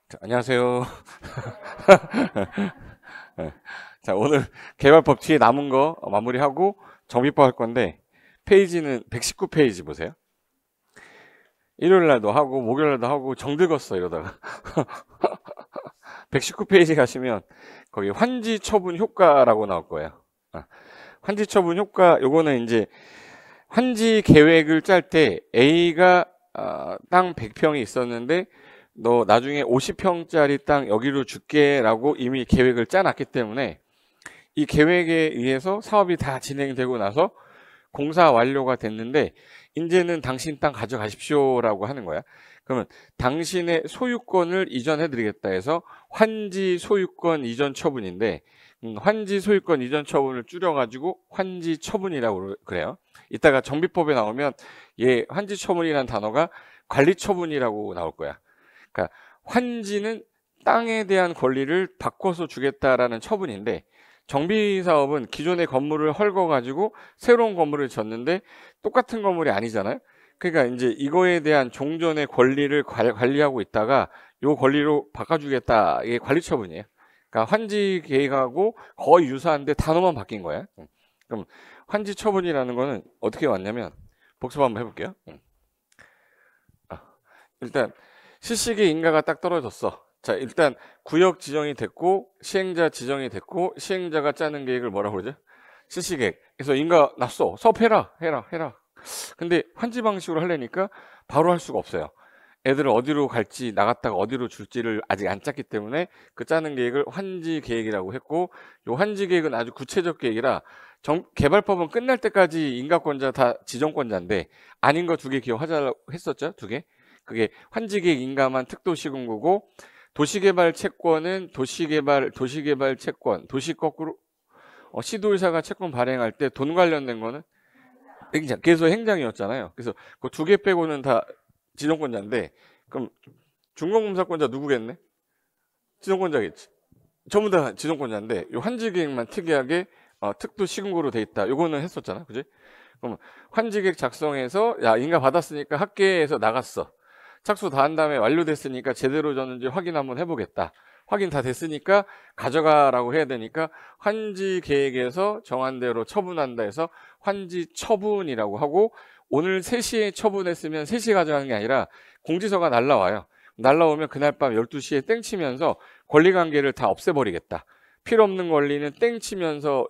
자, 안녕하세요. 자, 오늘 개발법 뒤에 남은 거 마무리하고 정비법 할 건데, 페이지는 119페이지 보세요. 일요일 날도 하고, 목요일 날도 하고, 정들었어, 이러다가. 119페이지 가시면, 거기 환지 처분 효과라고 나올 거예요. 환지 처분 효과, 요거는 이제, 환지 계획을 짤 때, A가 땅 100평이 있었는데, 너 나중에 50평짜리 땅 여기로 줄게 라고 이미 계획을 짜놨기 때문에 이 계획에 의해서 사업이 다 진행되고 나서 공사 완료가 됐는데 이제는 당신 땅 가져가십시오 라고 하는 거야. 그러면 당신의 소유권을 이전해 드리겠다 해서 환지 소유권 이전 처분인데 환지 소유권 이전 처분을 줄여가지고 환지 처분이라고 그래요. 이따가 정비법에 나오면 얘 환지 처분이라는 단어가 관리 처분이라고 나올 거야. 그러니까 환지는 땅에 대한 권리를 바꿔서 주겠다라는 처분인데 정비사업은 기존의 건물을 헐거가지고 새로운 건물을 졌는데 똑같은 건물이 아니잖아요. 그러니까 이제 이거에 대한 종전의 권리를 관리하고 있다가 요 권리로 바꿔주겠다. 이게 관리 처분이에요. 그러니까 환지 계획하고 거의 유사한데 단어만 바뀐 거야. 그럼 환지 처분이라는 거는 어떻게 왔냐면 복습 한번 해볼게요. 일단 실시기 인가가 딱 떨어졌어. 자, 일단 구역 지정이 됐고 시행자 지정이 됐고 시행자가 짜는 계획을 뭐라고 그러죠? 실시계획. 그래서 인가 났어. 사업해라. 해라. 근데 환지 방식으로 하려니까 바로 할 수가 없어요. 애들을 어디로 갈지 나갔다가 어디로 줄지를 아직 안 짰기 때문에 그 짜는 계획을 환지 계획이라고 했고 요 환지 계획은 아주 구체적 계획이라 개발법은 끝날 때까지 인가권자 다 지정권자인데 아닌 거 2개 기억하자고 했었죠? 2개. 그게 환지계획 인가만 특도시공구고 도시개발 채권은 도시개발 채권 도시 거꾸로 시도의사가 채권 발행할 때 돈 관련된 거는 행장 계속 행장이었잖아요. 그래서 그 2개 빼고는 다 지정권자인데 그럼 준공검사권자 누구겠네? 지정권자겠지. 전부 다 지정권자인데 이 환지계획만 특이하게 특도시공구로 돼 있다. 요거는 했었잖아, 그지? 그럼 환지계획 작성해서 야 인가 받았으니까 학계에서 나갔어. 착수 다 한 다음에 완료됐으니까 제대로 졌는지 확인 한번 해보겠다. 확인 다 됐으니까 가져가라고 해야 되니까 환지 계획에서 정한 대로 처분한다 해서 환지 처분이라고 하고 오늘 3시에 처분했으면 3시에 가져가는 게 아니라 공지서가 날라와요. 날라오면 그날 밤 12시에 땡치면서 권리관계를 다 없애버리겠다. 필요 없는 권리는 땡치면서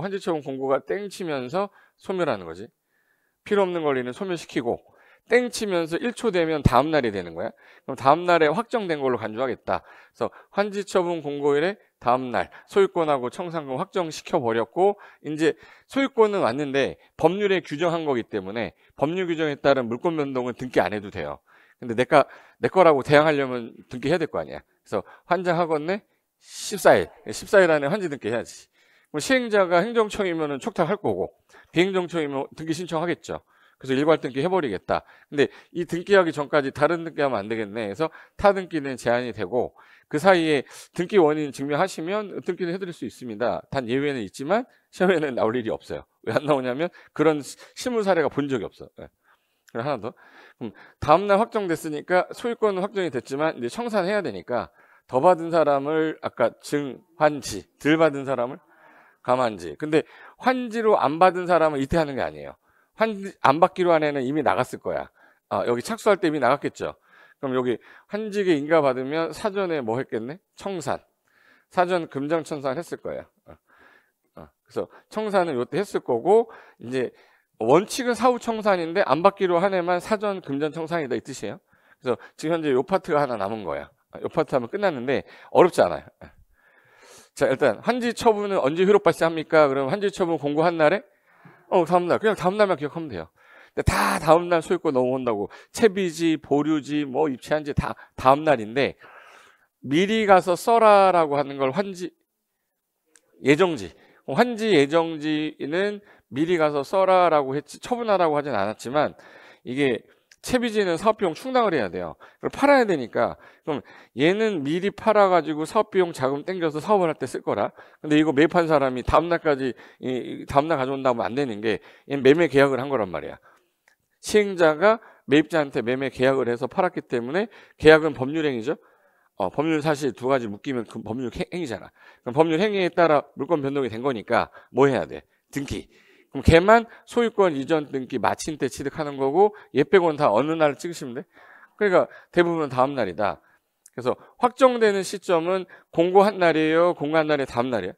환지 처분 공고가 땡치면서 소멸하는 거지. 필요 없는 권리는 소멸시키고 땡치면서 1초 되면 다음 날이 되는 거야. 그럼 다음 날에 확정된 걸로 간주하겠다. 그래서 환지 처분 공고일에 다음 날 소유권하고 청산권 확정시켜 버렸고 이제 소유권은 왔는데 법률에 규정한 거기 때문에 법률 규정에 따른 물권 변동은 등기 안 해도 돼요. 근데 내 거라고 대항하려면 등기해야 될 거 아니야. 그래서 환장하건네 14일 안에 환지 등기해야지. 그럼 시행자가 행정청이면 촉탁할 거고 비행정청이면 등기 신청하겠죠. 그래서 일괄 등기 해버리겠다. 근데 이 등기하기 전까지 다른 등기하면 안 되겠네. 그래서 타등기는 제한이 되고 그 사이에 등기 원인 증명하시면 등기는 해드릴 수 있습니다. 단 예외는 있지만 시험에는 나올 일이 없어요. 왜 안 나오냐면 그런 실무 사례가 본 적이 없어. 네. 그럼 하나 더. 그럼 다음날 확정됐으니까 소유권은 확정이 됐지만 이제 청산해야 되니까 더 받은 사람을 아까 증환지, 덜 받은 사람을 감환지. 근데 환지로 안 받은 사람은 이때 하는 게 아니에요. 안 받기로 한 애는 이미 나갔을 거야. 여기 착수할 때 이미 나갔겠죠. 그럼 여기 환지계 인가 받으면 사전에 뭐 했겠네? 청산. 사전 금정청산 했을 거예요. 그래서 청산은 요때 했을 거고 이제 원칙은 사후 청산인데 안 받기로 한 애만 사전 금전 청산이다 이 뜻이에요. 그래서 지금 현재 요 파트가 하나 남은 거야. 요 파트 하면 끝났는데 어렵지 않아요. 자, 일단 환지 처분은 언제 효력 발생합니까? 그럼 환지 처분 공고한 날에 다음날. 그냥 다음날만 기억하면 돼요. 근데 다 다음날 소유권 넘어온다고. 채비지, 보류지, 뭐 입체한지 다 다음날인데, 미리 가서 써라라고 하는 걸 예정지. 환지 예정지는 미리 가서 써라라고 했지, 처분하라고 하진 않았지만, 이게 채비지는 사업비용 충당을 해야 돼요. 그걸 팔아야 되니까. 그럼 얘는 미리 팔아가지고 사업비용 자금 땡겨서 사업을 할 때 쓸 거라. 근데 이거 매입한 사람이 다음날까지, 다음날 가져온다면 안 되는 게 얘는 매매 계약을 한 거란 말이야. 시행자가 매입자한테 매매 계약을 해서 팔았기 때문에 계약은 법률행위죠. 법률 사실 두 가지 묶이면 그 법률 행위잖아. 그럼 법률 행위에 따라 물권 변동이 된 거니까 뭐 해야 돼? 등기. 그럼 걔만 소유권 이전 등기 마친 때 취득하는 거고 얘 빼고는 다 어느 날 찍으시면 돼? 그러니까 대부분 다음 날이다. 그래서 확정되는 시점은 공고한 날이에요? 공고한 날이 다음 날이에요?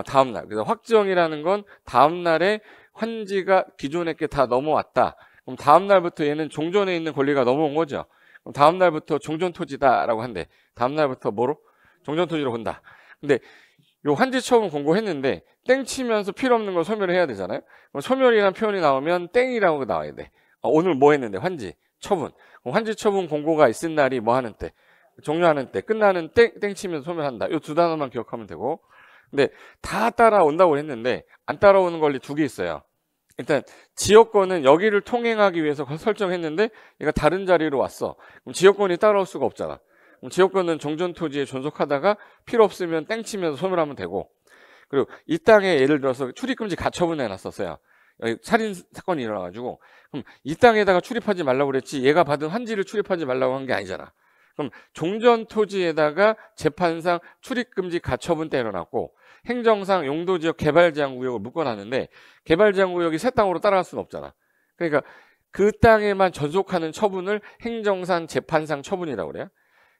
다음 날. 그래서 확정이라는 건 다음 날에 환지가 기존의 게 다 넘어왔다. 그럼 다음 날부터 얘는 종전에 있는 권리가 넘어온 거죠. 그럼 다음 날부터 종전 토지다라고 한대. 다음 날부터 뭐로? 종전 토지로 본다. 근데 요 환지 처분 공고했는데 땡 치면서 필요 없는 걸 소멸을 해야 되잖아요. 그럼 소멸이라는 표현이 나오면 땡이라고 나와야 돼. 오늘 뭐 했는데 환지 처분. 그럼 환지 처분 공고가 있은 날이 뭐 하는 때? 종료하는 때, 끝나는 땡 치면서 소멸한다. 요 두 단어만 기억하면 되고. 근데 다 따라온다고 했는데 안 따라오는 권리 두 개 있어요. 일단 지역권은 여기를 통행하기 위해서 설정했는데 얘가 다른 자리로 왔어. 그럼 지역권이 따라올 수가 없잖아. 그럼 지역권은 종전 토지에 존속하다가 필요 없으면 땡 치면서 소멸하면 되고. 그리고 이 땅에 예를 들어서 출입금지 가처분 해놨었어요. 여기 살인 사건이 일어나가지고 그럼 이 땅에다가 출입하지 말라고 그랬지 얘가 받은 환지를 출입하지 말라고 한 게 아니잖아. 그럼 종전 토지에다가 재판상 출입금지 가처분 때려놨고 행정상 용도지역 개발제한구역을 묶어놨는데 개발제한구역이 새 땅으로 따라갈 수는 없잖아. 그러니까 그 땅에만 전속하는 처분을 행정상 재판상 처분이라고 그래요.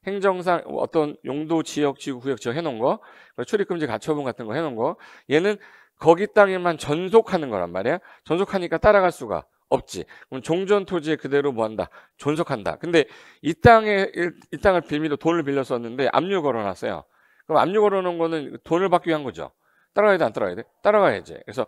행정상 어떤 용도 지역 지구 구역 지역 해놓은 거 출입금지 가처분 같은 거 해놓은 거 얘는 거기 땅에만 전속하는 거란 말이야. 전속하니까 따라갈 수가 없지. 그럼 종전 토지에 그대로 뭐 한다? 존속한다. 근데 이 땅을 빌미로 돈을 빌렸었는데 압류 걸어놨어요. 그럼 압류 걸어놓은 거는 돈을 받기 위한 거죠. 따라가야 돼, 안 따라가야 돼? 따라가야지. 그래서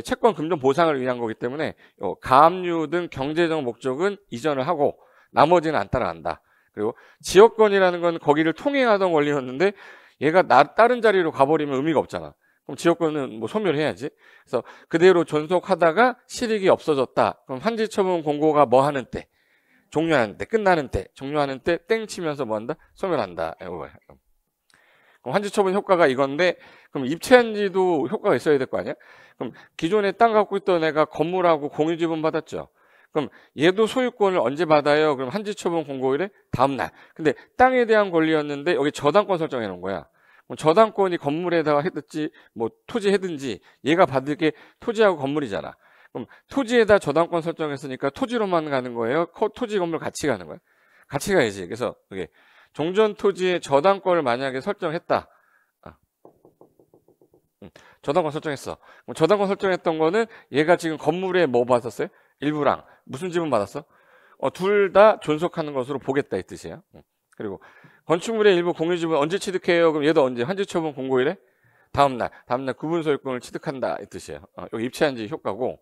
채권 금전 보상을 위한 거기 때문에 가압류 등 경제적 목적은 이전을 하고 나머지는 안 따라간다. 그리고 지역권이라는 건 거기를 통행하던 권리였는데 얘가 다른 자리로 가버리면 의미가 없잖아. 그럼 지역권은 뭐 소멸해야지. 그래서 그대로 존속하다가 실익이 없어졌다. 그럼 환지처분 공고가 뭐 하는 때? 종료하는 때, 끝나는 때, 종료하는 때 땡 치면서 뭐 한다? 소멸한다. 그럼 환지처분 효과가 이건데 그럼 입체한지도 효과가 있어야 될 거 아니야? 그럼 기존에 땅 갖고 있던 애가 건물하고 공유지분 받았죠. 그럼 얘도 소유권을 언제 받아요? 그럼 환지처분 공고일에 다음 날. 근데 땅에 대한 권리였는데 여기 저당권 설정해 놓은 거야. 그럼 저당권이 건물에다가 해든지 뭐 토지 해든지 얘가 받을 게 토지하고 건물이잖아. 그럼 토지에다 저당권 설정했으니까 토지로만 가는 거예요? 토지 건물 같이 가는 거야? 같이 가야지. 그래서 이게 종전 토지의 저당권을 만약에 설정했다. 저당권 설정했어. 그럼 저당권 설정했던 거는 얘가 지금 건물에 뭐 받았어요? 일부랑 무슨 지분 받았어? 둘 다 존속하는 것으로 보겠다 이 뜻이에요. 그리고 건축물의 일부 공유지분 언제 취득해요? 그럼 얘도 언제? 환지처분 공고일에? 다음날 구분 소유권을 취득한다 이 뜻이에요. 여기 입체한지 효과고.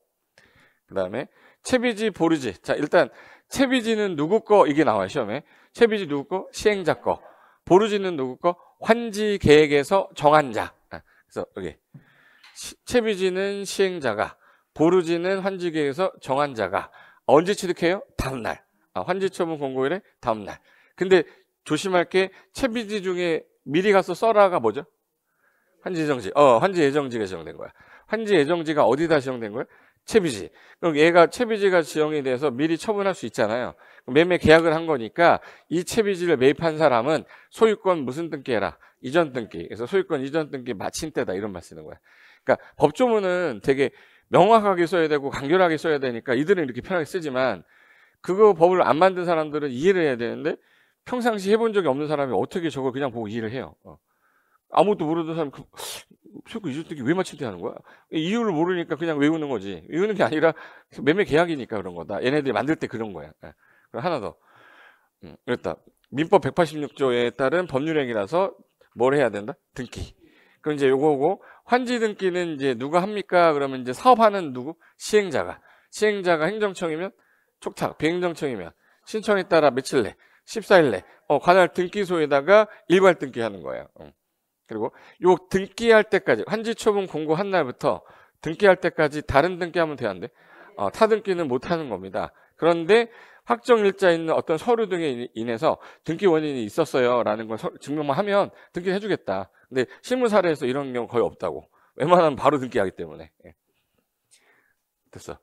그 다음에 채비지 보르지. 자 일단 채비지는 누구 거? 이게 나와요 시험에. 채비지 누구 거? 시행자 거. 보르지는 누구 거? 환지 계획에서 정한 자. 그래서 여기 채비지는 시행자가, 보르지는 환지 계획에서 정한 자가 언제 취득해요? 다음날. 환지처분 공고일에 다음날. 근데 조심할 게 채비지 중에 미리 가서 써라가 뭐죠? 환지 예정지. 환지 예정지가 지정된 거야. 환지 예정지가 어디다 지정된 거야? 채비지. 그럼 얘가 채비지가 지정이 돼서 미리 처분할 수 있잖아요. 매매 계약을 한 거니까 이 채비지를 매입한 사람은 소유권 무슨 등기 해라? 이전 등기. 그래서 소유권 이전 등기 마친 때다 이런 말 쓰는 거야. 그러니까 법조문은 되게 명확하게 써야 되고 간결하게 써야 되니까 이들은 이렇게 편하게 쓰지만 그거 법을 안 만든 사람들은 이해를 해야 되는데 평상시 해본 적이 없는 사람이 어떻게 저걸 그냥 보고 이해를 해요. 아무것도 모르는 사람이 소유권 이전 등기 왜 마친 때 하는 거야? 이유를 모르니까 그냥 외우는 거지. 외우는 게 아니라 매매 계약이니까 그런 거다. 얘네들이 만들 때 그런 거야. 그리고 하나 더. 그랬다. 민법 186조에 따른 법률행위라서 뭘 해야 된다? 등기. 그럼 이제 요거고 환지 등기는 이제 누가 합니까? 그러면 이제 사업하는 누구? 시행자가 행정청이면 촉탁, 비행정청이면 신청에 따라 며칠 내? 14일 내. 관할 등기소에다가 일괄 등기하는 거예요. 그리고 요 등기할 때까지 환지처분 공고한 날부터 등기할 때까지 다른 등기하면 돼야 안 돼? 타 등기는 못 하는 겁니다. 그런데 확정일자 있는 어떤 서류 등에 인해서 등기 원인이 있었어요 라는 걸 증명만 하면 등기를 해주겠다. 근데 실무 사례에서 이런 경우 거의 없다고. 웬만하면 바로 등기하기 때문에. 됐어.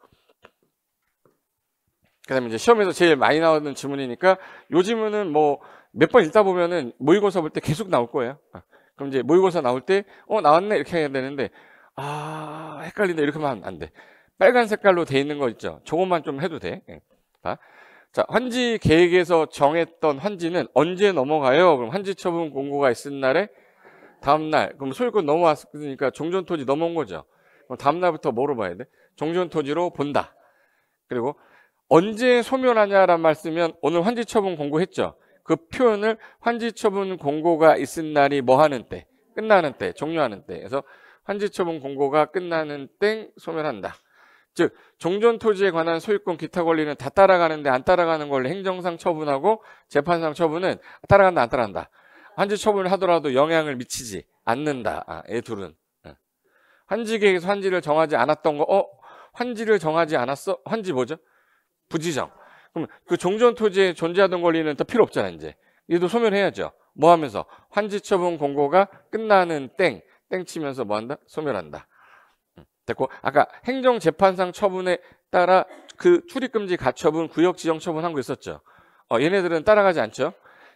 그 다음에 이제 시험에서 제일 많이 나오는 질문이니까 요 질문은 뭐 몇 번 읽다 보면은 모의고사 볼 때 계속 나올 거예요. 그럼 이제 모의고사 나올 때 나왔네 이렇게 해야 되는데 헷갈린다 이렇게 하면 안 돼. 빨간 색깔로 돼 있는 거 있죠. 저것만 좀 해도 돼. 자, 환지 계획에서 정했던 환지는 언제 넘어가요? 그럼 환지 처분 공고가 있은 날에 다음 날. 그럼 소유권 넘어왔으니까 종전 토지 넘어온 거죠. 그럼 다음 날부터 뭐로 봐야 돼? 종전 토지로 본다. 그리고 언제 소멸하냐란 말 쓰면 오늘 환지 처분 공고했죠. 그 표현을 환지 처분 공고가 있은 날이 뭐 하는 때? 끝나는 때, 종료하는 때. 그래서 환지 처분 공고가 끝나는 땡 소멸한다. 즉 종전 토지에 관한 소유권 기타 권리는 다 따라가는데 안 따라가는 권리 행정상 처분하고 재판상 처분은 따라간다 안 따라간다. 환지 처분을 하더라도 영향을 미치지 않는다. 이 둘은. 환지 계획에서 환지를 정하지 않았던 거 환지를 정하지 않았어? 환지 뭐죠? 부지정. 그럼 그 종전 토지에 존재하던 권리는 더 필요 없잖아 이제. 얘도 소멸해야죠. 뭐 하면서? 환지 처분 공고가 끝나는 땡 치면서 뭐 한다? 소멸한다. 됐고 아까 행정재판상 처분에 따라 그 출입금지 가처분 구역 지정 처분한 거 있었죠. 얘네들은 따라가지 않죠.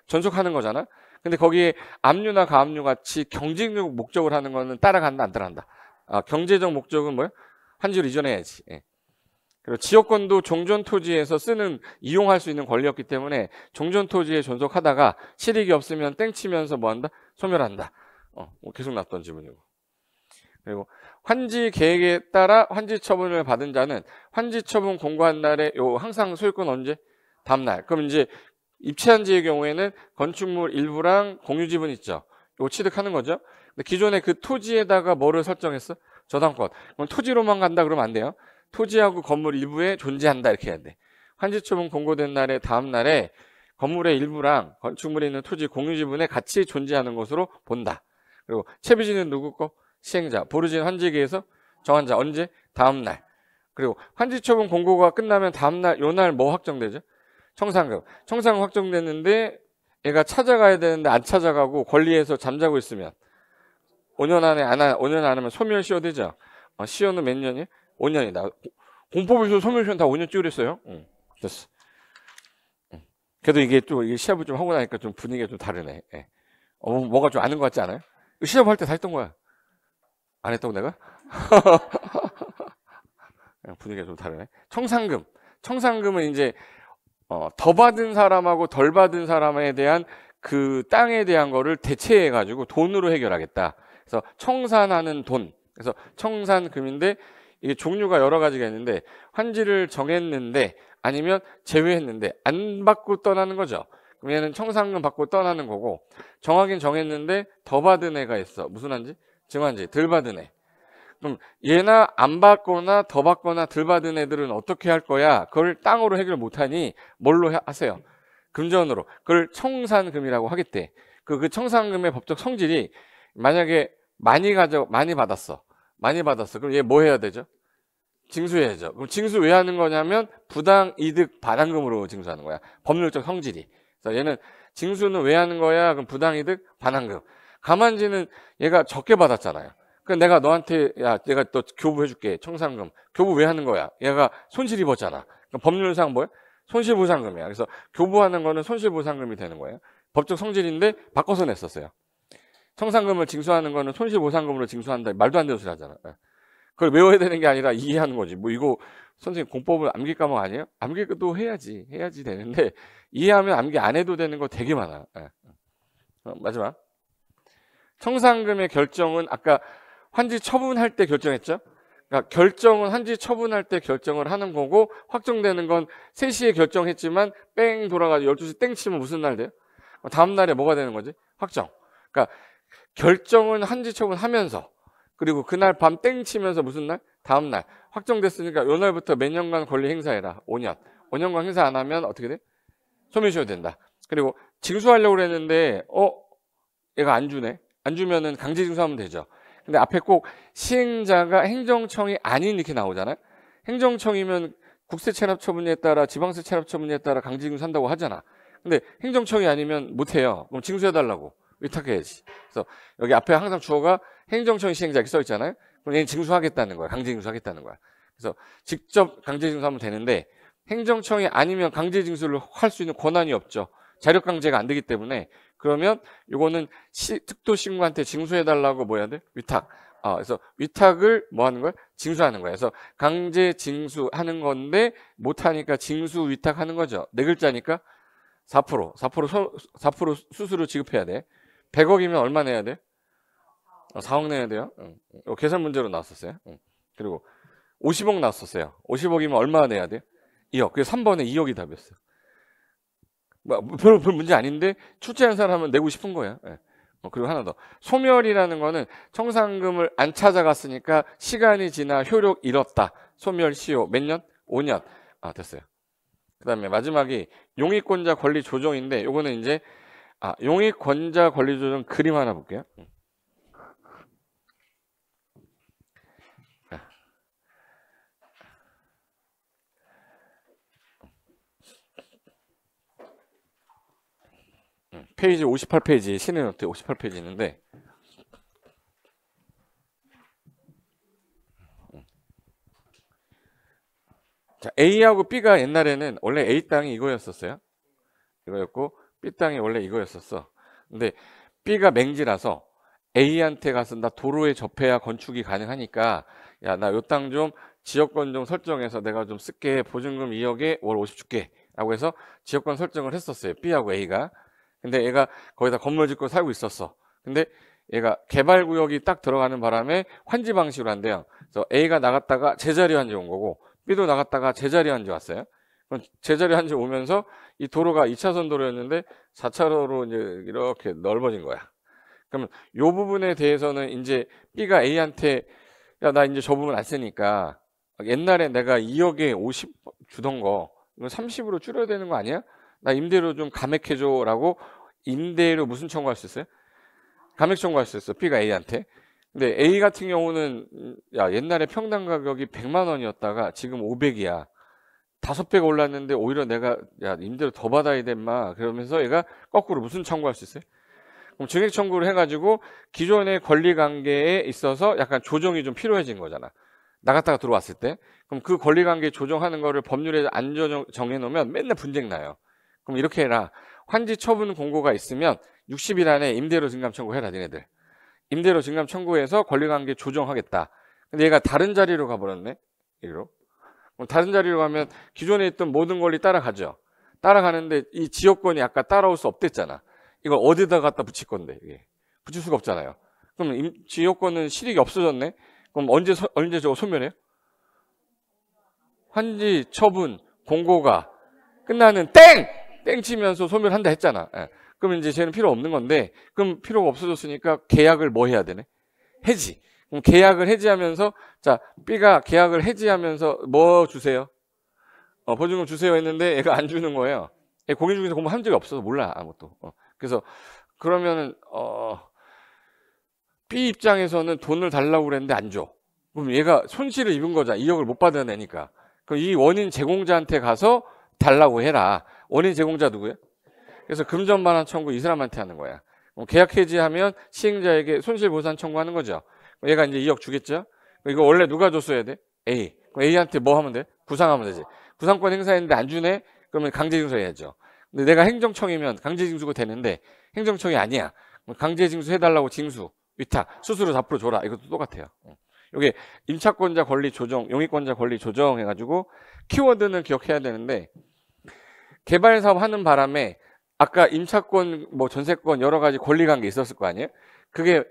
전속하는 거잖아. 근데 거기에 압류나 가압류 같이 경제적 목적을 하는 거는 따라간다 안 따라간다. 경제적 목적은 뭐야? 환지를 이전해야지. 그리고 지역권도 종전 토지에서 이용할 수 있는 권리였기 때문에 종전 토지에 존속하다가 실익이 없으면 땡 치면서 뭐 한다? 소멸한다. 계속 났던 지문이고. 그리고 환지 계획에 따라 환지 처분을 받은 자는 환지 처분 공고한 날에 항상 소유권 언제? 다음 날. 그럼 이제 입체한지의 경우에는 건축물 일부랑 공유 지분 있죠. 이거 취득하는 거죠. 근데 기존에 그 토지에다가 뭐를 설정했어? 저당권. 그럼 토지로만 간다 그러면 안 돼요. 토지하고 건물 일부에 존재한다 이렇게 해야 돼. 환지 처분 공고된 날에 다음 날에 건물의 일부랑 건축물에 있는 토지 공유지분에 같이 존재하는 것으로 본다. 그리고 채비지는 누구 거? 시행자. 보르진 환지계에서 정한 자 언제? 다음 날. 그리고 환지 처분 공고가 끝나면 다음 날 요 날 뭐 확정되죠? 청산금. 청산금 확정됐는데 얘가 찾아가야 되는데 안 찾아가고 권리에서 잠자고 있으면 5년 안에 5년 안 하면 소멸 시효 되죠. 시효는 몇 년이에요? 5년이다. 공법에서 소멸 시효는 다 5년 찍으랬어요. 됐어. 그래도 이게 또 시합을 좀 하고 나니까 좀 분위기가 좀 다르네. 뭐가 좀 아는 것 같지 않아요? 시합할 때 다 했던 거야. 안 했다고 내가? 분위기가 좀 다르네. 청산금. 청산금은 이제 더 받은 사람하고 덜 받은 사람에 대한 그 땅에 대한 거를 대체해 가지고 돈으로 해결하겠다. 그래서 청산하는 돈. 그래서 청산금인데 이게 종류가 여러 가지가 있는데 환지를 정했는데 아니면 제외했는데 안 받고 떠나는 거죠. 그럼 얘는 청산금 받고 떠나는 거고 정하긴 정했는데 더 받은 애가 있어. 무슨 환지? 증환지. 덜 받은 애. 그럼 얘나 안 받거나 더 받거나 덜 받은 애들은 어떻게 할 거야? 그걸 땅으로 해결 못하니 뭘로 하세요? 금전으로. 그걸 청산금이라고 하겠대. 그 청산금의 법적 성질이 만약에 많이 받았어. 많이 받았어. 그럼 얘 뭐 해야 되죠? 징수해야죠. 그럼 징수 왜 하는 거냐면 부당 이득 반환금으로 징수하는 거야. 법률적 성질이. 그래서 얘는 징수는 왜 하는 거야? 그럼 부당 이득 반환금. 가만지는 얘가 적게 받았잖아요. 그럼 내가 너한테 내가 또 교부해줄게. 청산금. 교부 왜 하는 거야? 얘가 손실 입었잖아. 그럼 법률상 뭐야? 손실보상금이야. 그래서 교부하는 거는 손실보상금이 되는 거예요. 법적 성질인데 바꿔서 냈었어요. 청산금을 징수하는 거는 손실보상금으로 징수한다. 말도 안 되는 소리 하잖아. 그걸 외워야 되는 게 아니라 이해하는 거지. 뭐 이거 선생님 공법을 암기 과목 아니에요? 암기도 해야지 되는데 이해하면 암기 안 해도 되는 거 되게 많아. 마지막 청산금의 결정은 아까 환지 처분할 때 결정했죠. 그러니까 결정은 환지 처분할 때 결정을 하는 거고 확정되는 건 3시에 결정했지만 뺑 돌아가지고 12시 땡 치면 무슨 날 돼요? 다음 날에 뭐가 되는 거지? 확정. 그러니까 결정은 환지 처분하면서 그리고 그날 밤 땡 치면서 무슨 날? 다음 날. 확정됐으니까 요 날부터 몇 년간 권리 행사해라. 5년. 5년간 행사 안 하면 어떻게 돼? 소멸시효 된다. 그리고 징수하려고 그랬는데 얘가 안 주네. 안 주면은 강제 징수하면 되죠. 근데 앞에 꼭 시행자가 행정청이 아닌 이렇게 나오잖아요. 행정청이면 국세 체납 처분에 따라 지방세 체납 처분에 따라 강제 징수한다고 하잖아. 근데 행정청이 아니면 못 해요. 그럼 징수해 달라고. 위탁해야지. 그래서 여기 앞에 항상 주어가 행정청 시행자 이렇게 써 있잖아요. 그럼 얘는 징수하겠다는 거야. 강제 징수하겠다는 거야. 그래서 직접 강제 징수하면 되는데 행정청이 아니면 강제 징수를 할 수 있는 권한이 없죠. 자력강제가 안 되기 때문에. 그러면 요거는 특도신고한테 징수해달라고 뭐 해야 돼? 위탁. 그래서 위탁을 뭐 하는 거야? 징수하는 거야. 그래서 강제 징수하는 건데 못하니까 징수 위탁하는 거죠. 네 글자니까 4% 수수료 지급해야 돼. 100억이면 얼마 내야 돼? 4억 내야 돼요. 계산 문제로 나왔었어요. 그리고 50억 나왔었어요. 50억이면 얼마 내야 돼? 2억. 그래서 3번에 2억이 답이었어요. 별 문제 아닌데 출제한 사람은 내고 싶은 거야. 예. 그리고 하나 더. 소멸이라는 거는 청산금을 안 찾아갔으니까 시간이 지나 효력 잃었다. 소멸시효 몇 년? 5년. 됐어요. 그 다음에 마지막이 용익권자 권리 조정인데 요거는 이제 용익권자 권리 조정 그림 하나 볼게요. 페이지 58페이지 신의 노트 58페이지 있는데 자, A하고 B가 옛날에는 원래 A 땅이 이거였었어요. 이거였고 B 땅이 원래 이거였었어. 근데 B가 맹지라서 A한테 가서 나 도로에 접해야 건축이 가능하니까 야, 나 요 땅 좀 지역권 좀 설정해서 내가 좀 쓸게. 보증금 2억에 월 50 줄게. 라고 해서 지역권 설정을 했었어요. B하고 A가. 근데 얘가 거기다 건물 짓고 살고 있었어. 근데 얘가 개발구역이 딱 들어가는 바람에 환지 방식으로 한대요. 그래서 A가 나갔다가 제자리 환지 온 거고 B도 나갔다가 제자리 환지 왔어요. 그럼 제자리 환지 오면서 이 도로가 2차선 도로였는데 4차로로 이제 이렇게 넓어진 거야. 그러면 요 부분에 대해서는 이제 B가 A한테 야, 나 이제 저 부분 안 쓰니까 옛날에 내가 2억에 50 주던 거 이거 30으로 줄여야 되는 거 아니야? 나 임대료 좀 감액해줘 라고 임대료 무슨 청구할 수 있어요? 감액 청구할 수 있어. B가 A한테. 근데 A 같은 경우는 야, 옛날에 평당 가격이 100만 원이었다가 지금 500이야. 5배가 올랐는데 오히려 내가 야, 임대료 더 받아야 돼 인마. 그러면서 얘가 거꾸로 무슨 청구할 수 있어요? 그럼 증액 청구를 해가지고 기존의 권리관계에 있어서 약간 조정이 좀 필요해진 거잖아. 나갔다가 들어왔을 때. 그럼 그 권리관계 조정하는 거를 법률에 안 정해놓으면 맨날 분쟁 나요. 그럼 이렇게 해라. 환지 처분 공고가 있으면 60일 안에 임대료 증감 청구해라 니네들. 임대료 증감 청구해서 권리관계 조정하겠다. 근데 얘가 다른 자리로 가버렸네. 이리로. 그럼 다른 자리로 가면 기존에 있던 모든 권리 따라가죠. 따라가는데 이 지역권이 아까 따라올 수 없댔잖아. 이걸 어디다 갖다 붙일 건데 이게. 붙일 수가 없잖아요. 그럼 지역권은 실익이 없어졌네. 그럼 언제 저거 소멸해요? 환지 처분 공고가 끝나는 땡 치면서 소멸한다 했잖아. 예. 그럼 이제 쟤는 필요 없는 건데 그럼 필요가 없어졌으니까 계약을 뭐 해야 되네? 해지. 그럼 계약을 해지하면서 자 B가 계약을 해지하면서 뭐 주세요? 보증금 주세요 했는데 얘가 안 주는 거예요. 공인 중개사 공부한 적이 없어서 몰라 아무것도. 그래서 그러면은 B 입장에서는 돈을 달라고 그랬는데 안 줘. 그럼 얘가 손실을 입은 거잖아. 2억을 못 받아내니까. 그럼 이 원인 제공자한테 가서 달라고 해라. 원인 제공자 누구야? 그래서 금전반환 청구 이 사람한테 하는 거야. 계약 해지하면 시행자에게 손실보상 청구하는 거죠. 얘가 이제 2억 주겠죠? 이거 원래 누가 줬어야 돼? A. 그럼 A한테 뭐 하면 돼? 구상하면 되지. 구상권 행사했는데 안 주네? 그러면 강제징수 해야죠. 근데 내가 행정청이면 강제징수가 되는데 행정청이 아니야. 강제징수 해달라고 징수, 위탁, 수수료 4% 줘라. 이것도 똑같아요. 이게 임차권자 권리 조정, 용익권자 권리 조정 해가지고 키워드는 기억해야 되는데 개발 사업 하는 바람에 아까 임차권, 뭐 전세권 여러 가지 권리관계 있었을 거 아니에요? 그게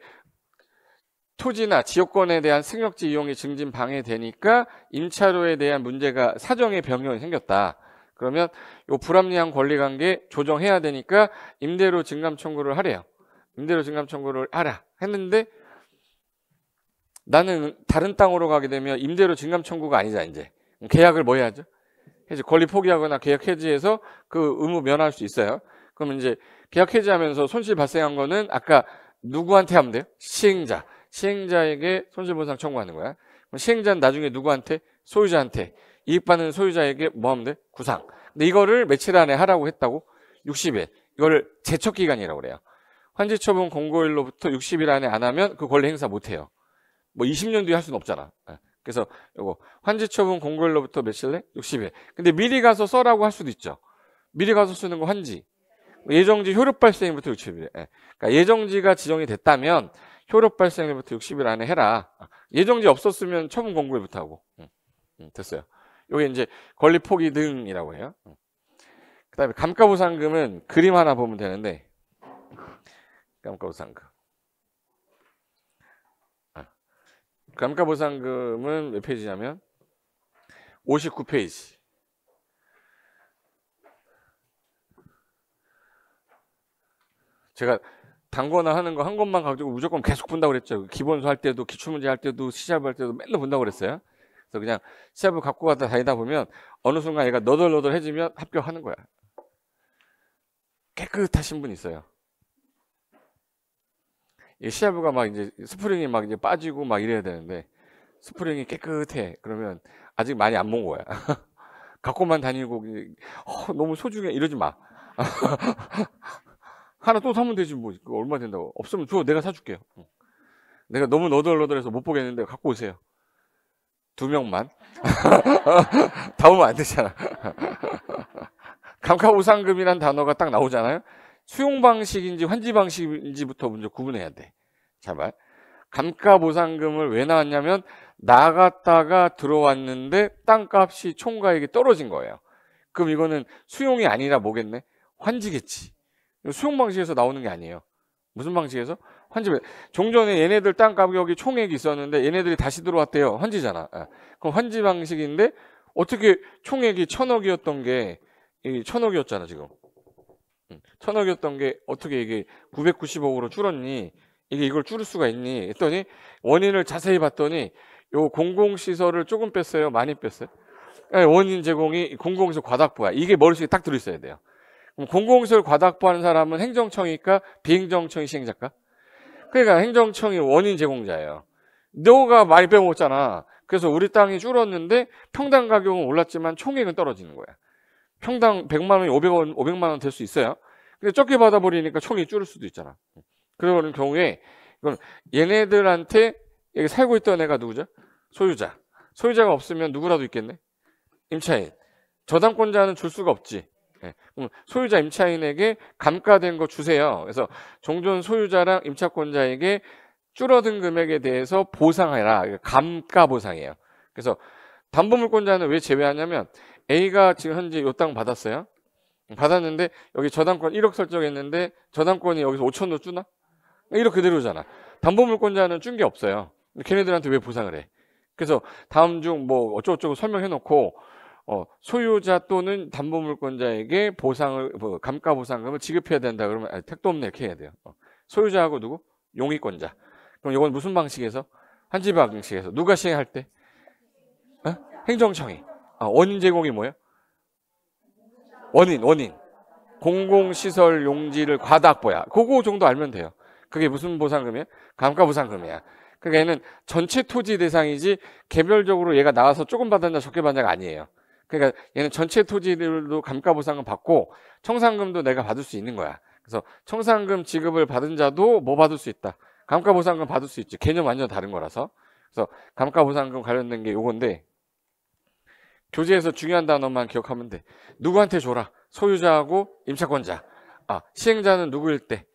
토지나 지역권에 대한 승역지 이용이 증진 방해되니까 임차료에 대한 문제가 사정의 변경이 생겼다. 그러면 요 불합리한 권리관계 조정해야 되니까 임대료 증감 청구를 하래요. 임대료 증감 청구를 하라 했는데 나는 다른 땅으로 가게 되면 임대료 증감 청구가 아니잖아 이제. 계약을 뭐 해야죠? 해지 권리 포기하거나 계약 해지해서 그 의무 면할 수 있어요. 그러면 이제 계약 해지하면서 손실 발생한 거는 아까 누구한테 하면 돼요? 시행자. 시행자에게 손실보상 청구하는 거야. 그럼 시행자는 나중에 누구한테? 소유자한테. 이익받는 소유자에게 뭐 하면 돼? 구상. 근데 이거를 며칠 안에 하라고 했다고? 60일. 이거를 제척기간이라고 그래요. 환지처분 공고일로부터 60일 안에 안 하면 그 권리 행사 못 해요. 뭐 20년 뒤에 할 수는 없잖아. 그래서 요거 환지처분 공고일로부터 며칠 내? 60일. 근데 미리 가서 써라고 할 수도 있죠. 미리 가서 쓰는 거 환지. 예정지 효력 발생일부터 60일. 예. 그러니까 예정지가 지정이 됐다면 효력 발생일부터 60일 안에 해라. 예정지 없었으면 처분 공고일부터 하고. 됐어요. 요게 이제 권리 포기 등이라고 해요. 그다음에 감가보상금은 그림 하나 보면 되는데, 감가보상금. 감가보상금은 몇 페이지냐면 59페이지. 제가 단거나 하는 거 한 것만 가지고 무조건 계속 본다고 그랬죠. 기본수 할 때도, 기출문제 할 때도, 시합 할 때도 맨날 본다고 그랬어요. 그래서 그냥 시합을 갖고 가다 다니다 보면 어느 순간 얘가 너덜너덜해지면 합격하는 거야. 깨끗하신 분 있어요. 이 시합부가 막 이제 스프링이 막 이제 빠지고 막 이래야 되는데 스프링이 깨끗해. 그러면 아직 많이 안 본 거야. 갖고만 다니고 너무 소중해 이러지 마. 하나 또 사면 되지 뭐. 그거 얼마 된다고. 없으면 줘. 내가 사줄게요. 내가 너무 너덜너덜해서 못 보겠는데 갖고 오세요. 2명만. 다 오면 안 되잖아. 감가보상금이란 단어가 딱 나오잖아요. 수용 방식인지 환지 방식인지부터 먼저 구분해야 돼. 잘 봐. 감가보상금을 왜 나왔냐면 나갔다가 들어왔는데 땅값이 총가액이 떨어진 거예요. 그럼 이거는 수용이 아니라 뭐겠네? 환지겠지. 수용 방식에서 나오는 게 아니에요. 무슨 방식에서? 환지. 종전에 얘네들 땅 가격이 총액이 있었는데 얘네들이 다시 들어왔대요. 환지잖아. 그럼 환지 방식인데 어떻게 총액이 1000억이었던 게 1000억이었잖아 지금. 1000억이었던 게 어떻게 이게 990억으로 줄었니? 이게 이걸 줄일 수가 있니? 했더니 원인을 자세히 봤더니 요 공공시설을 조금 뺐어요. 많이 뺐어요. 원인 제공이 공공시설 과다포야. 이게 머릿속에 딱 들어있어야 돼요. 그럼 공공시설 과다포하는 사람은 행정청이니까 비행정청이 시행자일까? 그러니까 행정청이 원인 제공자예요. 너가 많이 빼먹었잖아. 그래서 우리 땅이 줄었는데 평당 가격은 올랐지만 총액은 떨어지는 거야. 평당 100만 원이 500만 원 될 수 있어요. 근데 적게 받아버리니까 총액이 줄을 수도 있잖아. 그런 경우에 이건 얘네들한테 여기 살고 있던 애가 누구죠? 소유자. 소유자가 없으면 누구라도 있겠네? 임차인. 저당권자는 줄 수가 없지. 그럼 소유자 임차인에게 감가된 거 주세요. 그래서 종전 소유자랑 임차권자에게 줄어든 금액에 대해서 보상해라. 감가 보상이에요. 그래서 담보물권자는 왜 제외하냐면 A가 지금 현재 이 땅 받았어요. 받았는데 여기 저당권 1억 설정했는데 저당권이 여기서 5천도 주나? 1억 그대로잖아. 담보물권자는 준 게 없어요. 걔네들한테 왜 보상을 해? 그래서 다음 중 뭐 어쩌고저쩌고 설명해 놓고 소유자 또는 담보물권자에게 보상을 감가보상금을 지급해야 된다 그러면 택도 없네 이렇게 해야 돼요. 소유자하고 누구? 용의권자. 그럼 이건 무슨 방식에서? 환지 방식에서. 누가 시행할 때? 행정청이. 원인 제공이 뭐예요? 원인. 공공시설 용지를 과다 확보야. 그거 정도 알면 돼요. 그게 무슨 보상금이야? 감가보상금이야. 그러니까 얘는 전체 토지 대상이지 개별적으로 얘가 나와서 조금 받았냐 적게 받냐가 아니에요. 그러니까 얘는 전체 토지들도 감가보상금 받고 청산금도 내가 받을 수 있는 거야. 그래서 청산금 지급을 받은 자도 뭐 받을 수 있다. 감가보상금 받을 수 있지. 개념 완전 다른 거라서. 그래서 감가보상금 관련된 게 요건데 교재에서 중요한 단어만 기억하면 돼. 누구한테 줘라. 소유자하고 임차권자. 시행자는 누구일 때.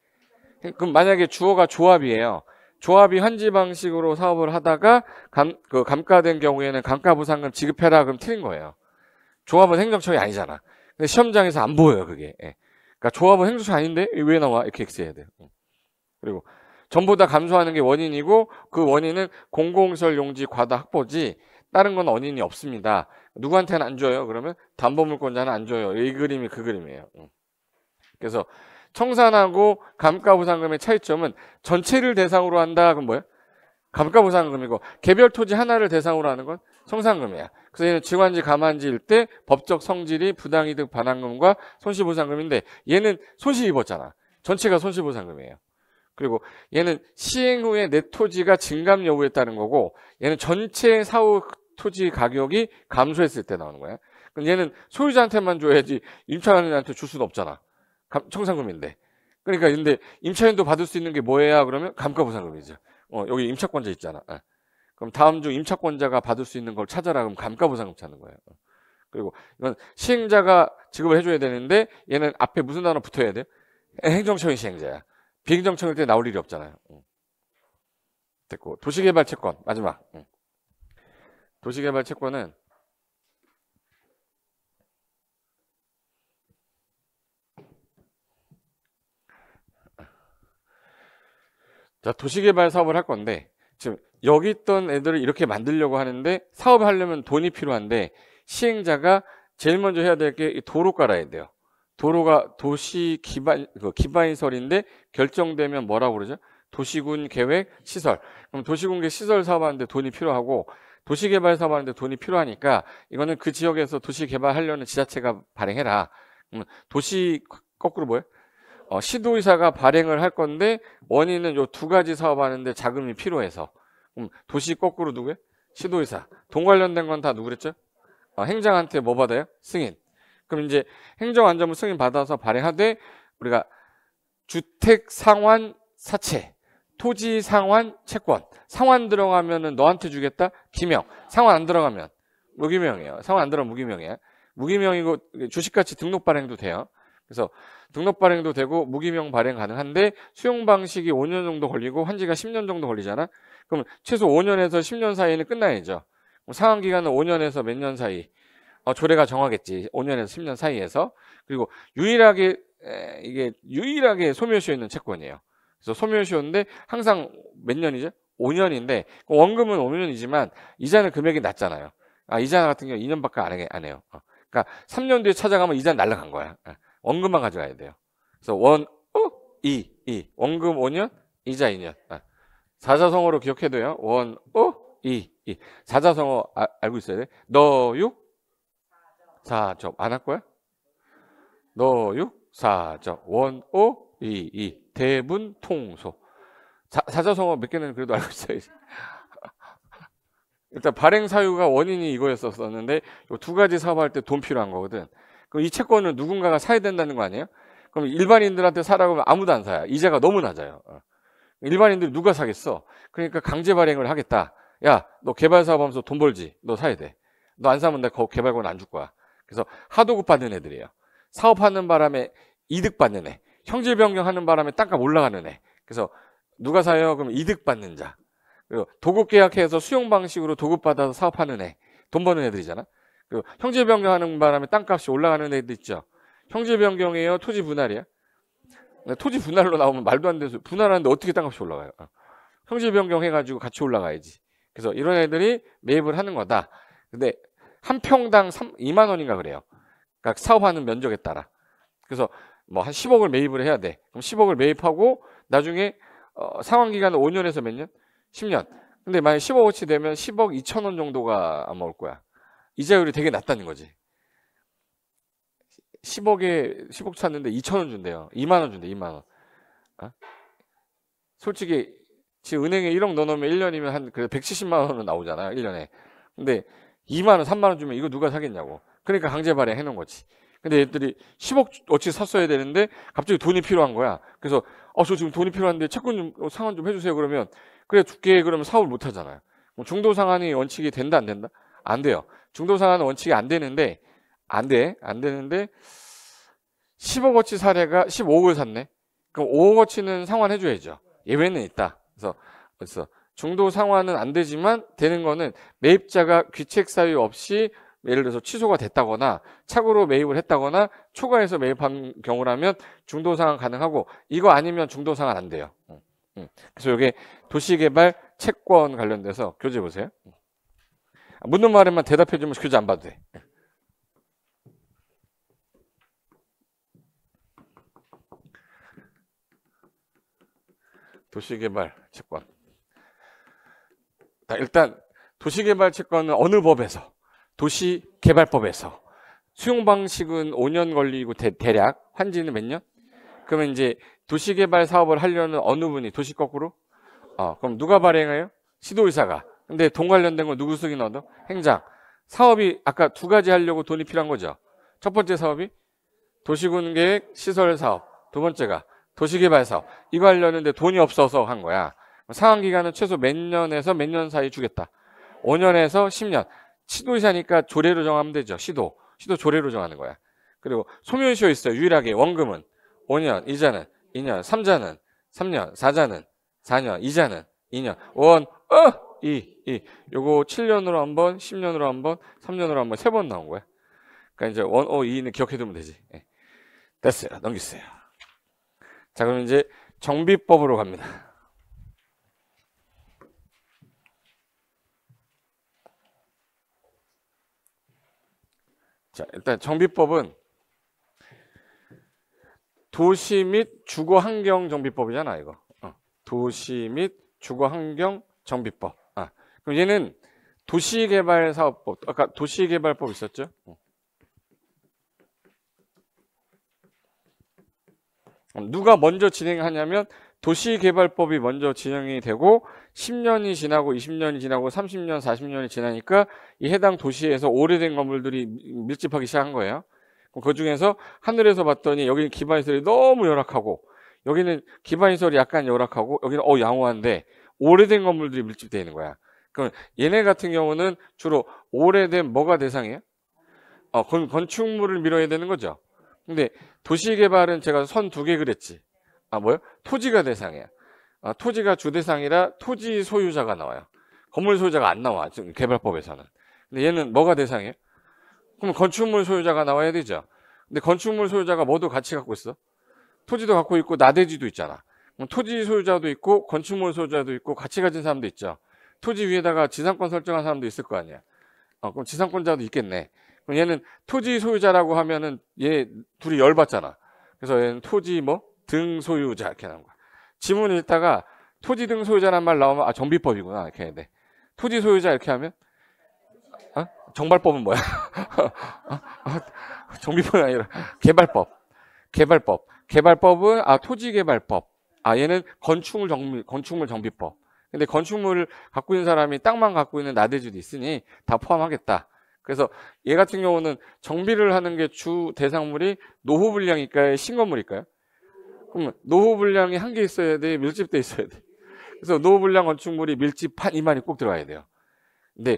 그럼 만약에 주어가 조합이에요. 조합이 환지 방식으로 사업을 하다가 감가된 경우에는 감가보상금 지급해라 그럼 틀린 거예요. 조합은 행정청이 아니잖아. 근데 시험장에서 안 보여요 그게. 그러니까 조합은 행정청 아닌데 왜 나와? 이렇게 X해야 돼요. 그리고 전부 다 감소하는 게 원인이고 그 원인은 공공시설 용지 과다 확보지 다른 건 원인이 없습니다. 누구한테는 안 줘요? 그러면 담보물권자는 안 줘요. 이 그림이 그 그림이에요. 그래서 청산하고 감가보상금의 차이점은 전체를 대상으로 한다. 그럼 뭐예요? 감가보상금이고 개별 토지 하나를 대상으로 하는 건 청산금이야. 그래서 얘는 증환지 감환지일 때 법적 성질이 부당이득 반환금과 손실보상금인데 얘는 손실 입었잖아. 전체가 손실보상금이에요. 그리고 얘는 시행 후에 내 토지가 증감 여부에 따른 거고 얘는 전체 사후 토지 가격이 감소했을 때 나오는 거야. 그럼 얘는 소유자한테만 줘야지 임차인한테 줄 수는 없잖아. 청산금인데. 그러니까 근데 임차인도 받을 수 있는 게 뭐야? 그러면 감가보상금이죠. 여기 임차권자 있잖아. 그럼 다음 중 임차권자가 받을 수 있는 걸 찾아라. 그럼 감가보상금 찾는 거예요. 그리고 이건 시행자가 지급을 해줘야 되는데 얘는 앞에 무슨 단어 붙어야 돼요? 행정처인 시행자야. 비행정처일 때 나올 일이 없잖아요. 됐고 도시개발 채권 마지막. 도시개발 채권은 자, 도시개발 사업을 할 건데 지금 여기 있던 애들을 이렇게 만들려고 하는데 사업을 하려면 돈이 필요한데 시행자가 제일 먼저 해야 될 게 도로 깔아야 돼요. 도로가 도시 기반시설인데 결정되면 뭐라고 그러죠? 도시군 계획 시설. 그럼 도시군 계획 시설 사업하는데 돈이 필요하고 도시개발 사업하는데 돈이 필요하니까 이거는 그 지역에서 도시개발하려는 지자체가 발행해라. 도시 거꾸로 뭐예요? 시도의사가 발행을 할 건데 원인은 요 두 가지 사업하는데 자금이 필요해서. 그럼 도시 거꾸로 누구예요? 시도의사. 돈 관련된 건 다 누구랬죠? 행정한테 뭐 받아요? 승인. 그럼 이제 행정안전부 승인 받아서 발행하되 우리가 주택 상환 사채, 토지 상환 채권. 상환 들어가면은 너한테 주겠다? 기명. 상환 안 들어가면 무기명이에요. 상환 안 들어가면 무기명이에요. 무기명이고 주식가치 등록 발행도 돼요. 그래서 등록 발행도 되고 무기명 발행 가능한데 수용 방식이 5년 정도 걸리고 환지가 10년 정도 걸리잖아. 그럼 최소 5년에서 10년 사이에는 끝나야죠. 상환 기간은 5년에서 몇 년 사이. 조례가 정하겠지. 5년에서 10년 사이에서. 그리고 유일하게 소멸시효 있는 채권이에요. 그래서 소멸시효인데 항상 몇 년이죠? 5년인데 원금은 5년이지만 이자는 금액이 낮잖아요. 이자 같은 경우 2년밖에 안 해요. 그러니까 3년 뒤에 찾아가면 이자는 날라간 거야. 원금만 가져가야 돼요. 그래서 원금 5년, 이자 2년. 사자성어로 기억해둬요. 사자성어 알고 있어야 돼. 너육 사적 안 할 거야? 너육 사적 대분 통소. 사자성어 몇 개는 그래도 알고 있어야지. 일단 발행 사유가 원인이 이거였었는데 이 두 가지 사업할 때 돈 필요한 거거든. 그럼 이 채권을 누군가가 사야 된다는 거 아니에요? 그럼 일반인들한테 사라고 하면 아무도 안 사요. 이자가 너무 낮아요. 일반인들이 누가 사겠어? 그러니까 강제 발행을 하겠다. 야, 너 개발 사업하면서 돈 벌지? 너 사야 돼. 너 안 사면 내가 개발권 안 줄 거야. 그래서 하도급 받는 애들이에요. 사업하는 바람에 이득 받는 애. 형질 변경하는 바람에 땅값 올라가는 애. 그래서 누가 사요? 그럼 이득 받는 자. 그리고 도급 계약해서 수용 방식으로 도급 받아서 사업하는 애. 돈 버는 애들이잖아. 그리고 형질 변경하는 바람에 땅값이 올라가는 애들 있죠. 형질 변경이에요? 토지 분할이야? 토지 분할로 나오면 말도 안 돼서 분할하는데 어떻게 땅값이 올라가요? 형질 변경해가지고 같이 올라가야지. 그래서 이런 애들이 매입을 하는 거다. 근데 한 평당 2만 원인가 그래요. 그러니까 사업하는 면적에 따라. 그래서 뭐 한 10억을 매입을 해야 돼. 그럼 10억을 매입하고 나중에 상환 기간은 5년에서 몇 년? 10년. 근데 만약 15억치 되면 10억 2천 원 정도가 아마 올 거야. 이자율이 되게 낮다는 거지. 10억 찼는데 2천 원 준대요. 2만 원 준대. 2만 원. 솔직히 지금 은행에 1억 넣어놓으면 1년이면 한 170만 원은 나오잖아요. 1년에. 근데 2만 원, 3만 원 주면 이거 누가 사겠냐고. 그러니까 강제 발행 해놓은 거지. 근데 얘들이 10억어치 샀어야 되는데 갑자기 돈이 필요한 거야. 그래서 저 지금 돈이 필요한데 채권 좀 상환 좀 해주세요. 그러면 그래 줄게. 그러면 사업을 못 하잖아요. 중도 상환이 원칙이 된다 안 된다? 안 돼요. 중도 상환은 원칙이 안 되는데 안 되는데 10억어치 사례가 15억을 샀네. 그럼 5억어치는 상환해줘야죠. 예외는 있다. 그래서 중도 상환은 안 되지만 되는 거는 매입자가 귀책 사유 없이 예를 들어서 취소가 됐다거나 착오로 매입을 했다거나 초과해서 매입한 경우라면 중도 상환 가능하고 이거 아니면 중도 상환 안 돼요. 그래서 이게 도시개발 채권 관련돼서 교재 보세요. 묻는 말에만 대답해 주면 교재 안 봐도 돼. 도시개발 채권. 일단 도시개발 채권은 어느 법에서? 도시개발법에서. 수용 방식은 5년 걸리고 대략 환지는 몇 년? 그러면 이제 도시개발 사업을 하려는 어느 분이 도시 거꾸로? 그럼 누가 발행해요? 시도의사가. 근데 돈 관련된 건 누구 승인 얻어? 행장. 사업이 아까 두 가지 하려고 돈이 필요한 거죠. 첫 번째 사업이 도시군 계획 시설 사업. 두 번째가 도시개발 사업. 이거 하려는데 돈이 없어서 한 거야. 상환 기간은 최소 몇 년에서 몇 년 사이 주겠다. 5년에서 10년. 시도의사니까 조례로 정하면 되죠. 시도 조례로 정하는 거야. 그리고 소멸시효 있어요. 유일하게 원금은 5년, 이자는 2년, 3자는 3년, 4자는 4년, 이자는 2년, 2. 요거 7년으로 한 번, 10년으로 한 번, 3년으로 한 번, 3번 나온 거야. 그러니까 이제 2는 기억해두면 되지. 예. 됐어요. 넘기세요. 자, 그럼 이제 정비법으로 갑니다. 자, 일단 정비법은 도시 및 주거환경 정비법이잖아, 이거. 도시 및 주거환경 정비법. 그럼 얘는 도시개발사업법. 아까 도시개발법 있었죠? 누가 먼저 진행하냐면 도시개발법이 먼저 진행이 되고 10년이 지나고 20년이 지나고 30년, 40년이 지나니까 이 해당 도시에서 오래된 건물들이 밀집하기 시작한 거예요. 그 중에서 하늘에서 봤더니 여기는 기반시설이 너무 열악하고 여기는 기반시설이 약간 열악하고 여기는 양호한데 오래된 건물들이 밀집되어 있는 거야. 그럼 얘네 같은 경우는 주로 오래된 뭐가 대상이에요? 건축물을 밀어야 되는 거죠. 근데 도시개발은 제가 선 2개 그랬지. 뭐요? 토지가 대상이야. 토지가 주대상이라 토지 소유자가 나와요. 건물 소유자가 안 나와. 지금 개발법에서는. 근데 얘는 뭐가 대상이에요? 그럼 건축물 소유자가 나와야 되죠. 근데 건축물 소유자가 뭐도 같이 갖고 있어? 토지도 갖고 있고 나대지도 있잖아. 그럼 토지 소유자도 있고 건축물 소유자도 있고 같이 가진 사람도 있죠. 토지 위에다가 지상권 설정한 사람도 있을 거 아니야. 그럼 지상권자도 있겠네. 그럼 얘는 토지 소유자라고 하면은 얘 둘이 열받잖아. 그래서 얘는 토지 등 소유자 이렇게 나온 거야. 지문 읽다가 토지 등 소유자란 말 나오면 정비법이구나 이렇게 해야 돼. 토지 소유자 이렇게 하면 정발법은 뭐야? 정비법이 아니라 개발법은 토지개발법. 얘는 건축물 정비법. 근데 건축물을 갖고 있는 사람이 땅만 갖고 있는 나대지도 있으니 다 포함하겠다. 그래서 얘 같은 경우는 정비를 하는 게 주 대상물이 노후불량일까요? 신건물일까요? 그럼 노후불량이 한 개 있어야 돼? 밀집돼 있어야 돼? 그래서 노후불량 건축물이 밀집한 이만이 꼭 들어가야 돼요. 근데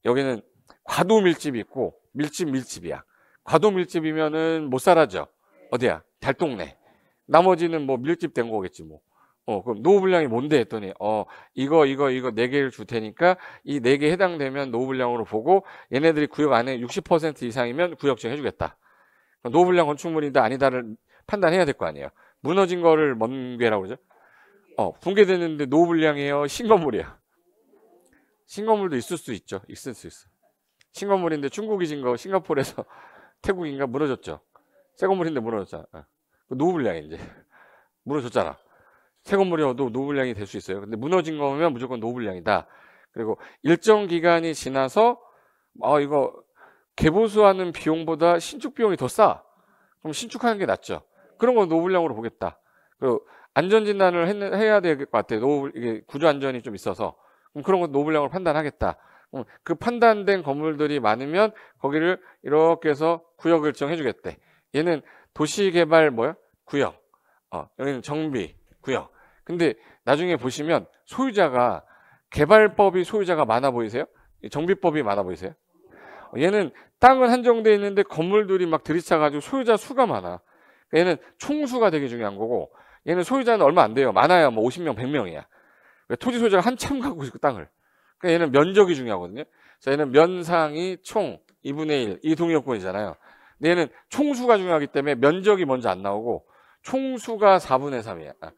여기는 과도 밀집이 있고 밀집이야. 과도 밀집이면은 못 살아죠. 어디야? 달동네. 나머지는 밀집된 거겠지 뭐. 그럼 노후불량이 뭔데 했더니 이거 4개를 줄 테니까 이 4개 해당되면 노후불량으로 보고 얘네들이 구역 안에 60% 이상이면 구역정 해주겠다. 노후불량 건축물인데 아니다를 판단해야 될 거 아니에요. 무너진 거를 먼괴라고 그러죠. 붕괴됐는데 노후불량이에요? 신건물이야? 신건물도 있을 수 있죠. 있을 수 있어. 신건물인데 중국이 진 거 싱가포르에서 태국인가 무너졌죠. 새 건물인데 무너졌잖아. 노후불량이 이제 무너졌잖아. 새 건물이어도 노후불량이 될 수 있어요. 근데 무너진 거면 무조건 노후불량이다. 그리고 일정 기간이 지나서 이거 개보수하는 비용보다 신축 비용이 더 싸. 그럼 신축하는 게 낫죠. 그런 건 노후불량으로 보겠다. 그리고 안전진단을 해야 될 것 같아요. 이게 구조 안전이 좀 있어서. 그럼 그런 건 노후불량으로 판단하겠다. 그 판단된 건물들이 많으면 거기를 이렇게 해서 구역을 정해주겠대. 얘는 도시개발 구역. 여기는 정비 구역. 근데 나중에 보시면 소유자가 개발법이 소유자가 많아 보이세요? 정비법이 많아 보이세요? 얘는 땅은 한정돼 있는데 건물들이 막 들이차가지고 소유자 수가 많아. 얘는 총수가 되게 중요한 거고 얘는 소유자는 얼마 안 돼요. 많아야 50명, 100명이야. 토지 소유자가 한참 갖고 있고 땅을. 그러니까 얘는 면적이 중요하거든요. 그래서 얘는 면상이 총 2분의 1, 이 동의요건이잖아요. 근데 얘는 총수가 중요하기 때문에 면적이 먼저 안 나오고 총수가 4분의 3이야.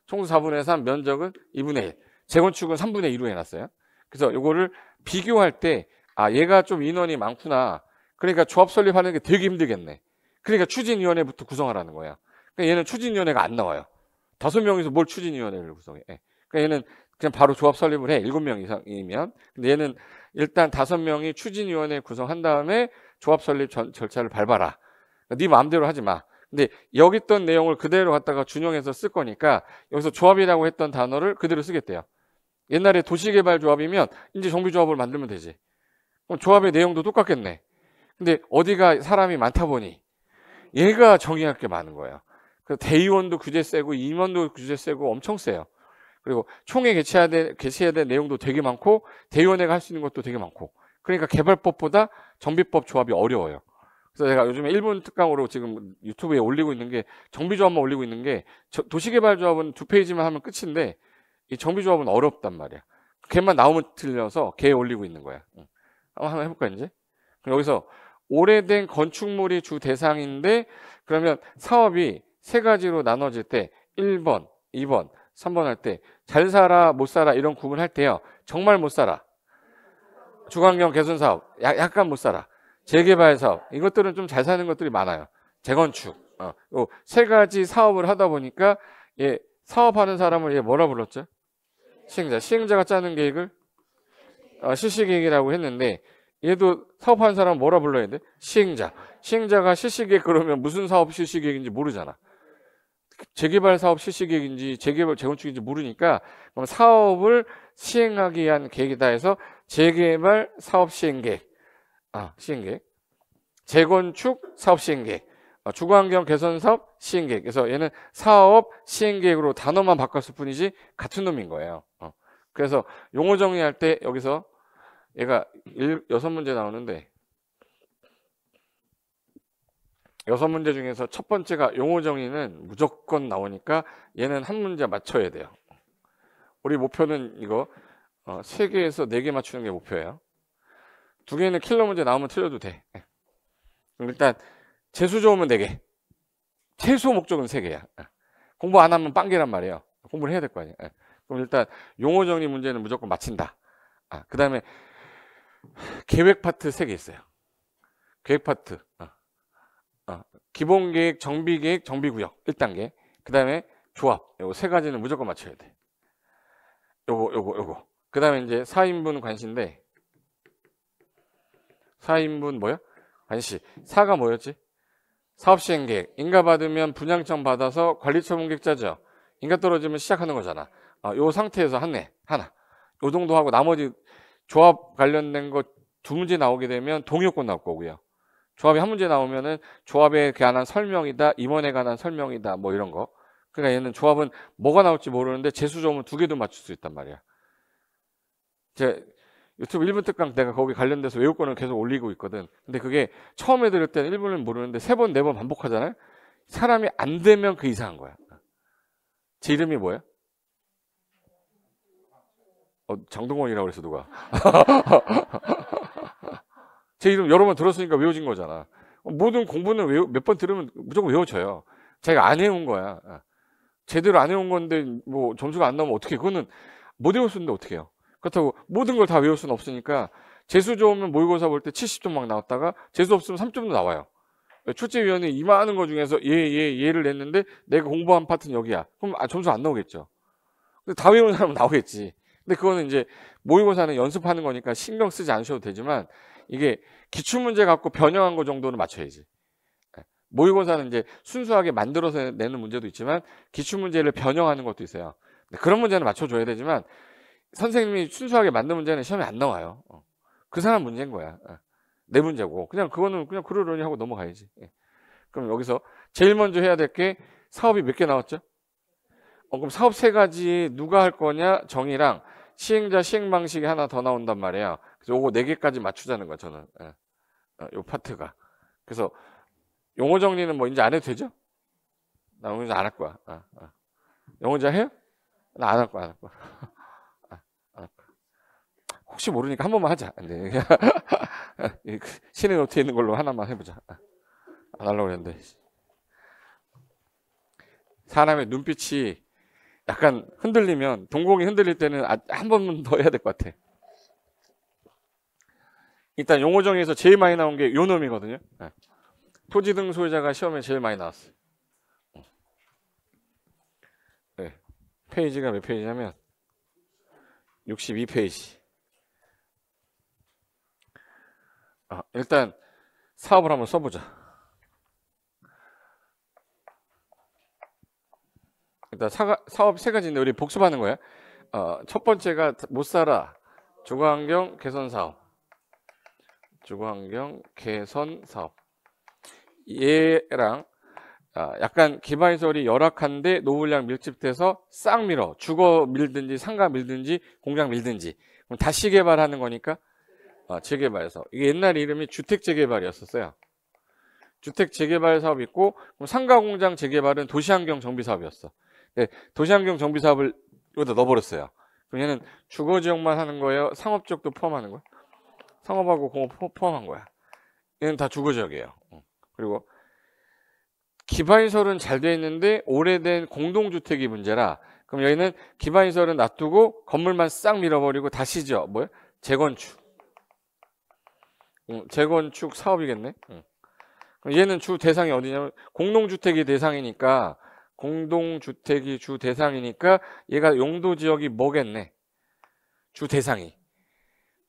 총수 4분의 3, 면적은 2분의 1. 재건축은 3분의 2로 해놨어요. 그래서 요거를 비교할 때 얘가 좀 인원이 많구나. 그러니까 조합 설립하는 게 되게 힘들겠네. 그러니까 추진위원회부터 구성하라는 거야. 그러니까 얘는 추진위원회가 안 나와요. 5명이서 뭘 추진위원회를 구성해. 그러니까 얘는 그냥 바로 조합 설립을 해. 7명 이상이면. 근데 얘는 일단 5명이 추진위원회 구성한 다음에 조합 설립 절차를 밟아라. 그러니까 네 마음대로 하지 마. 근데 여기 있던 내용을 그대로 갖다가 준용해서 쓸 거니까 여기서 조합이라고 했던 단어를 그대로 쓰겠대요. 옛날에 도시개발조합이면 이제 정비조합을 만들면 되지. 그럼 조합의 내용도 똑같겠네. 근데 어디가 사람이 많다 보니 얘가 정의할 게 많은 거예요. 그래서 대의원도 규제 세고 임원도 규제 세고 엄청 세요. 그리고 총회 개최해야 될 내용도 되게 많고 대의원회가 할 수 있는 것도 되게 많고 그러니까 개발법보다 정비법 조합이 어려워요. 그래서 제가 요즘에 1분 특강으로 지금 유튜브에 올리고 있는 게 정비조합만 올리고 있는 게 도시개발조합은 2페이지만 하면 끝인데 이 정비조합은 어렵단 말이야. 걔만 나오면 틀려서 걔 올리고 있는 거야. 한번 해볼까 이제? 그럼 여기서 오래된 건축물이 주 대상인데 그러면 사업이 세 가지로 나눠질 때 1번, 2번, 3번 할 때 잘 살아, 못 살아 이런 구분할 때요. 정말 못 살아. 주거환경 개선 사업, 약간 못 살아. 재개발 사업, 이것들은 좀 잘 사는 것들이 많아요. 재건축. 세 가지 사업을 하다 보니까 예, 사업하는 사람을 얘 뭐라 불렀죠? 시행자. 시행자가 짜는 계획을 실시계획이라고 했는데 얘도 사업하는 사람은 뭐라 불러야 돼? 시행자. 시행자가 실시계획 그러면 무슨 사업 실시계획인지 모르잖아. 재개발 사업 실시계획인지 재개발 재건축인지 모르니까 그럼 사업을 시행하기 위한 계획이다 해서 재개발 사업 시행계획, 시행계획, 재건축 사업 시행계획, 주거환경 개선 사업 시행계획. 그래서 얘는 사업 시행계획으로 단어만 바꿨을 뿐이지 같은 놈인 거예요. 그래서 용어 정리할 때 여기서 얘가 6문제 나오는데 6문제 중에서 첫 번째가 용어 정의는 무조건 나오니까 얘는 한 문제 맞춰야 돼요. 우리 목표는 이거 3개에서 4개 맞추는 게 목표예요. 2개는 킬러 문제 나오면 틀려도 돼. 그럼 일단 재수 좋으면 4개. 최소 목적은 3개야. 공부 안 하면 빵개란 말이에요. 공부를 해야 될 거 아니에요. 그럼 일단 용어 정리 문제는 무조건 맞힌다. 그 다음에 계획 파트 3개 있어요. 계획 파트. 기본계획, 정비계획, 정비구역 1단계. 그 다음에 조합. 요거 3가지는 무조건 맞춰야 돼. 요거. 그 다음에 이제 4인분 관시인데 4인분 뭐야? 관시. 4가 뭐였지? 사업시행계획. 인가 받으면 분양청 받아서 관리처분계획 짜죠. 인가 떨어지면 시작하는 거잖아. 요 상태에서 하나. 요 정도 하고 나머지 조합 관련된 거 2문제 나오게 되면 동의요건 나올 거고요. 조합이 1문제 나오면은 조합에 관한 설명이다, 임원에 관한 설명이다, 뭐 이런 거. 그러니까 얘는 조합은 뭐가 나올지 모르는데 재수 좋으면 2개도 맞출 수 있단 말이야. 제 유튜브 1분 특강 내가 거기 관련돼서 외우권을 계속 올리고 있거든. 근데 그게 처음에 들을 때는 1분을 모르는데 3번, 4번 반복하잖아요. 사람이 안 되면 그 이상한 거야. 제 이름이 뭐야? 장동건이라고 그랬어 누가. 제 이름 여러 번 들었으니까 외워진 거잖아. 모든 공부는 몇 번 들으면 무조건 외워져요. 자기가 안 해온 거야. 제대로 안 해온 건데 뭐 점수가 안 나오면 어떻게? 그거는 못 외웠었는데 어떻게 해요? 그렇다고 모든 걸 다 외울 수는 없으니까 재수 좋으면 모의고사 볼 때 70점 막 나왔다가 재수 없으면 3점도 나와요. 출제위원이 이 많은 거 중에서 얘를 냈는데 내가 공부한 파트는 여기야. 그럼 점수 안 나오겠죠. 근데 다 외운 사람은 나오겠지. 근데 그거는 이제 모의고사는 연습하는 거니까 신경 쓰지 않으셔도 되지만 이게 기출문제 갖고 변형한 거 정도는 맞춰야지. 모의고사는 이제 순수하게 만들어서 내는 문제도 있지만 기출문제를 변형하는 것도 있어요. 그런 문제는 맞춰줘야 되지만 선생님이 순수하게 만든 문제는 시험에 안 나와요. 그 사람 문제인 거야. 내 문제고. 그냥 그거는 그냥 그러려니 하고 넘어가야지. 그럼 여기서 제일 먼저 해야 될 게 사업이 몇 개 나왔죠? 그럼 사업 3가지 누가 할 거냐? 정의랑 시행자 시행 방식이 하나 더 나온단 말이에요. 그래서 요거 4개까지 맞추자는 거야, 저는. 요 파트가. 그래서 용어 정리는 뭐 이제 안 해도 되죠? 나 용어 정리 안 할 거야. 용어 정리 해요? 나 안 할 거야, 안 할 거야. 혹시 모르니까 한 번만 하자. 네. 신의 노트에 있는 걸로 하나만 해보자. 안 하려고 했는데. 사람의 눈빛이 약간 흔들리면, 동공이 흔들릴 때는 한 번만 더 해야 될 것 같아. 일단 용어 정의에서 제일 많이 나온 게 요 놈이거든요. 토지 등 소유자가 시험에 제일 많이 나왔어요. 네. 페이지가 몇 페이지냐면 62페이지. 일단 사업을 한번 써보자. 일단 사업 3가지인데 우리 복습하는 거야. 첫 번째가 못 살아. 주거환경 개선 사업. 주거환경 개선 사업. 얘랑 약간 기반시설이 열악한데 노후량 밀집돼서 싹 밀어. 주거 밀든지 상가 밀든지 공장 밀든지. 그럼 다시 개발하는 거니까 재개발해서. 이게 옛날 이름이 주택 재개발이었었어요. 주택 재개발 사업이 있고, 그럼 상가공장 재개발은 도시환경 정비 사업이었어. 네, 도시환경 정비 사업을 여기다 넣어버렸어요. 그럼 얘는 주거 지역만 하는 거예요? 상업 지역도 포함하는 거야? 상업하고 공업 포함한 거야. 얘는 다 주거 지역이에요. 그리고 기반시설은 잘 돼 있는데 오래된 공동주택이 문제라. 그럼 여기는 기반시설은 놔두고 건물만 싹 밀어버리고 다시 지어. 뭐야? 재건축. 재건축 사업이겠네. 그럼 얘는 주 대상이 어디냐면 공동주택이 대상이니까, 공동주택이 주 대상이니까 얘가 용도 지역이 뭐겠네? 주 대상이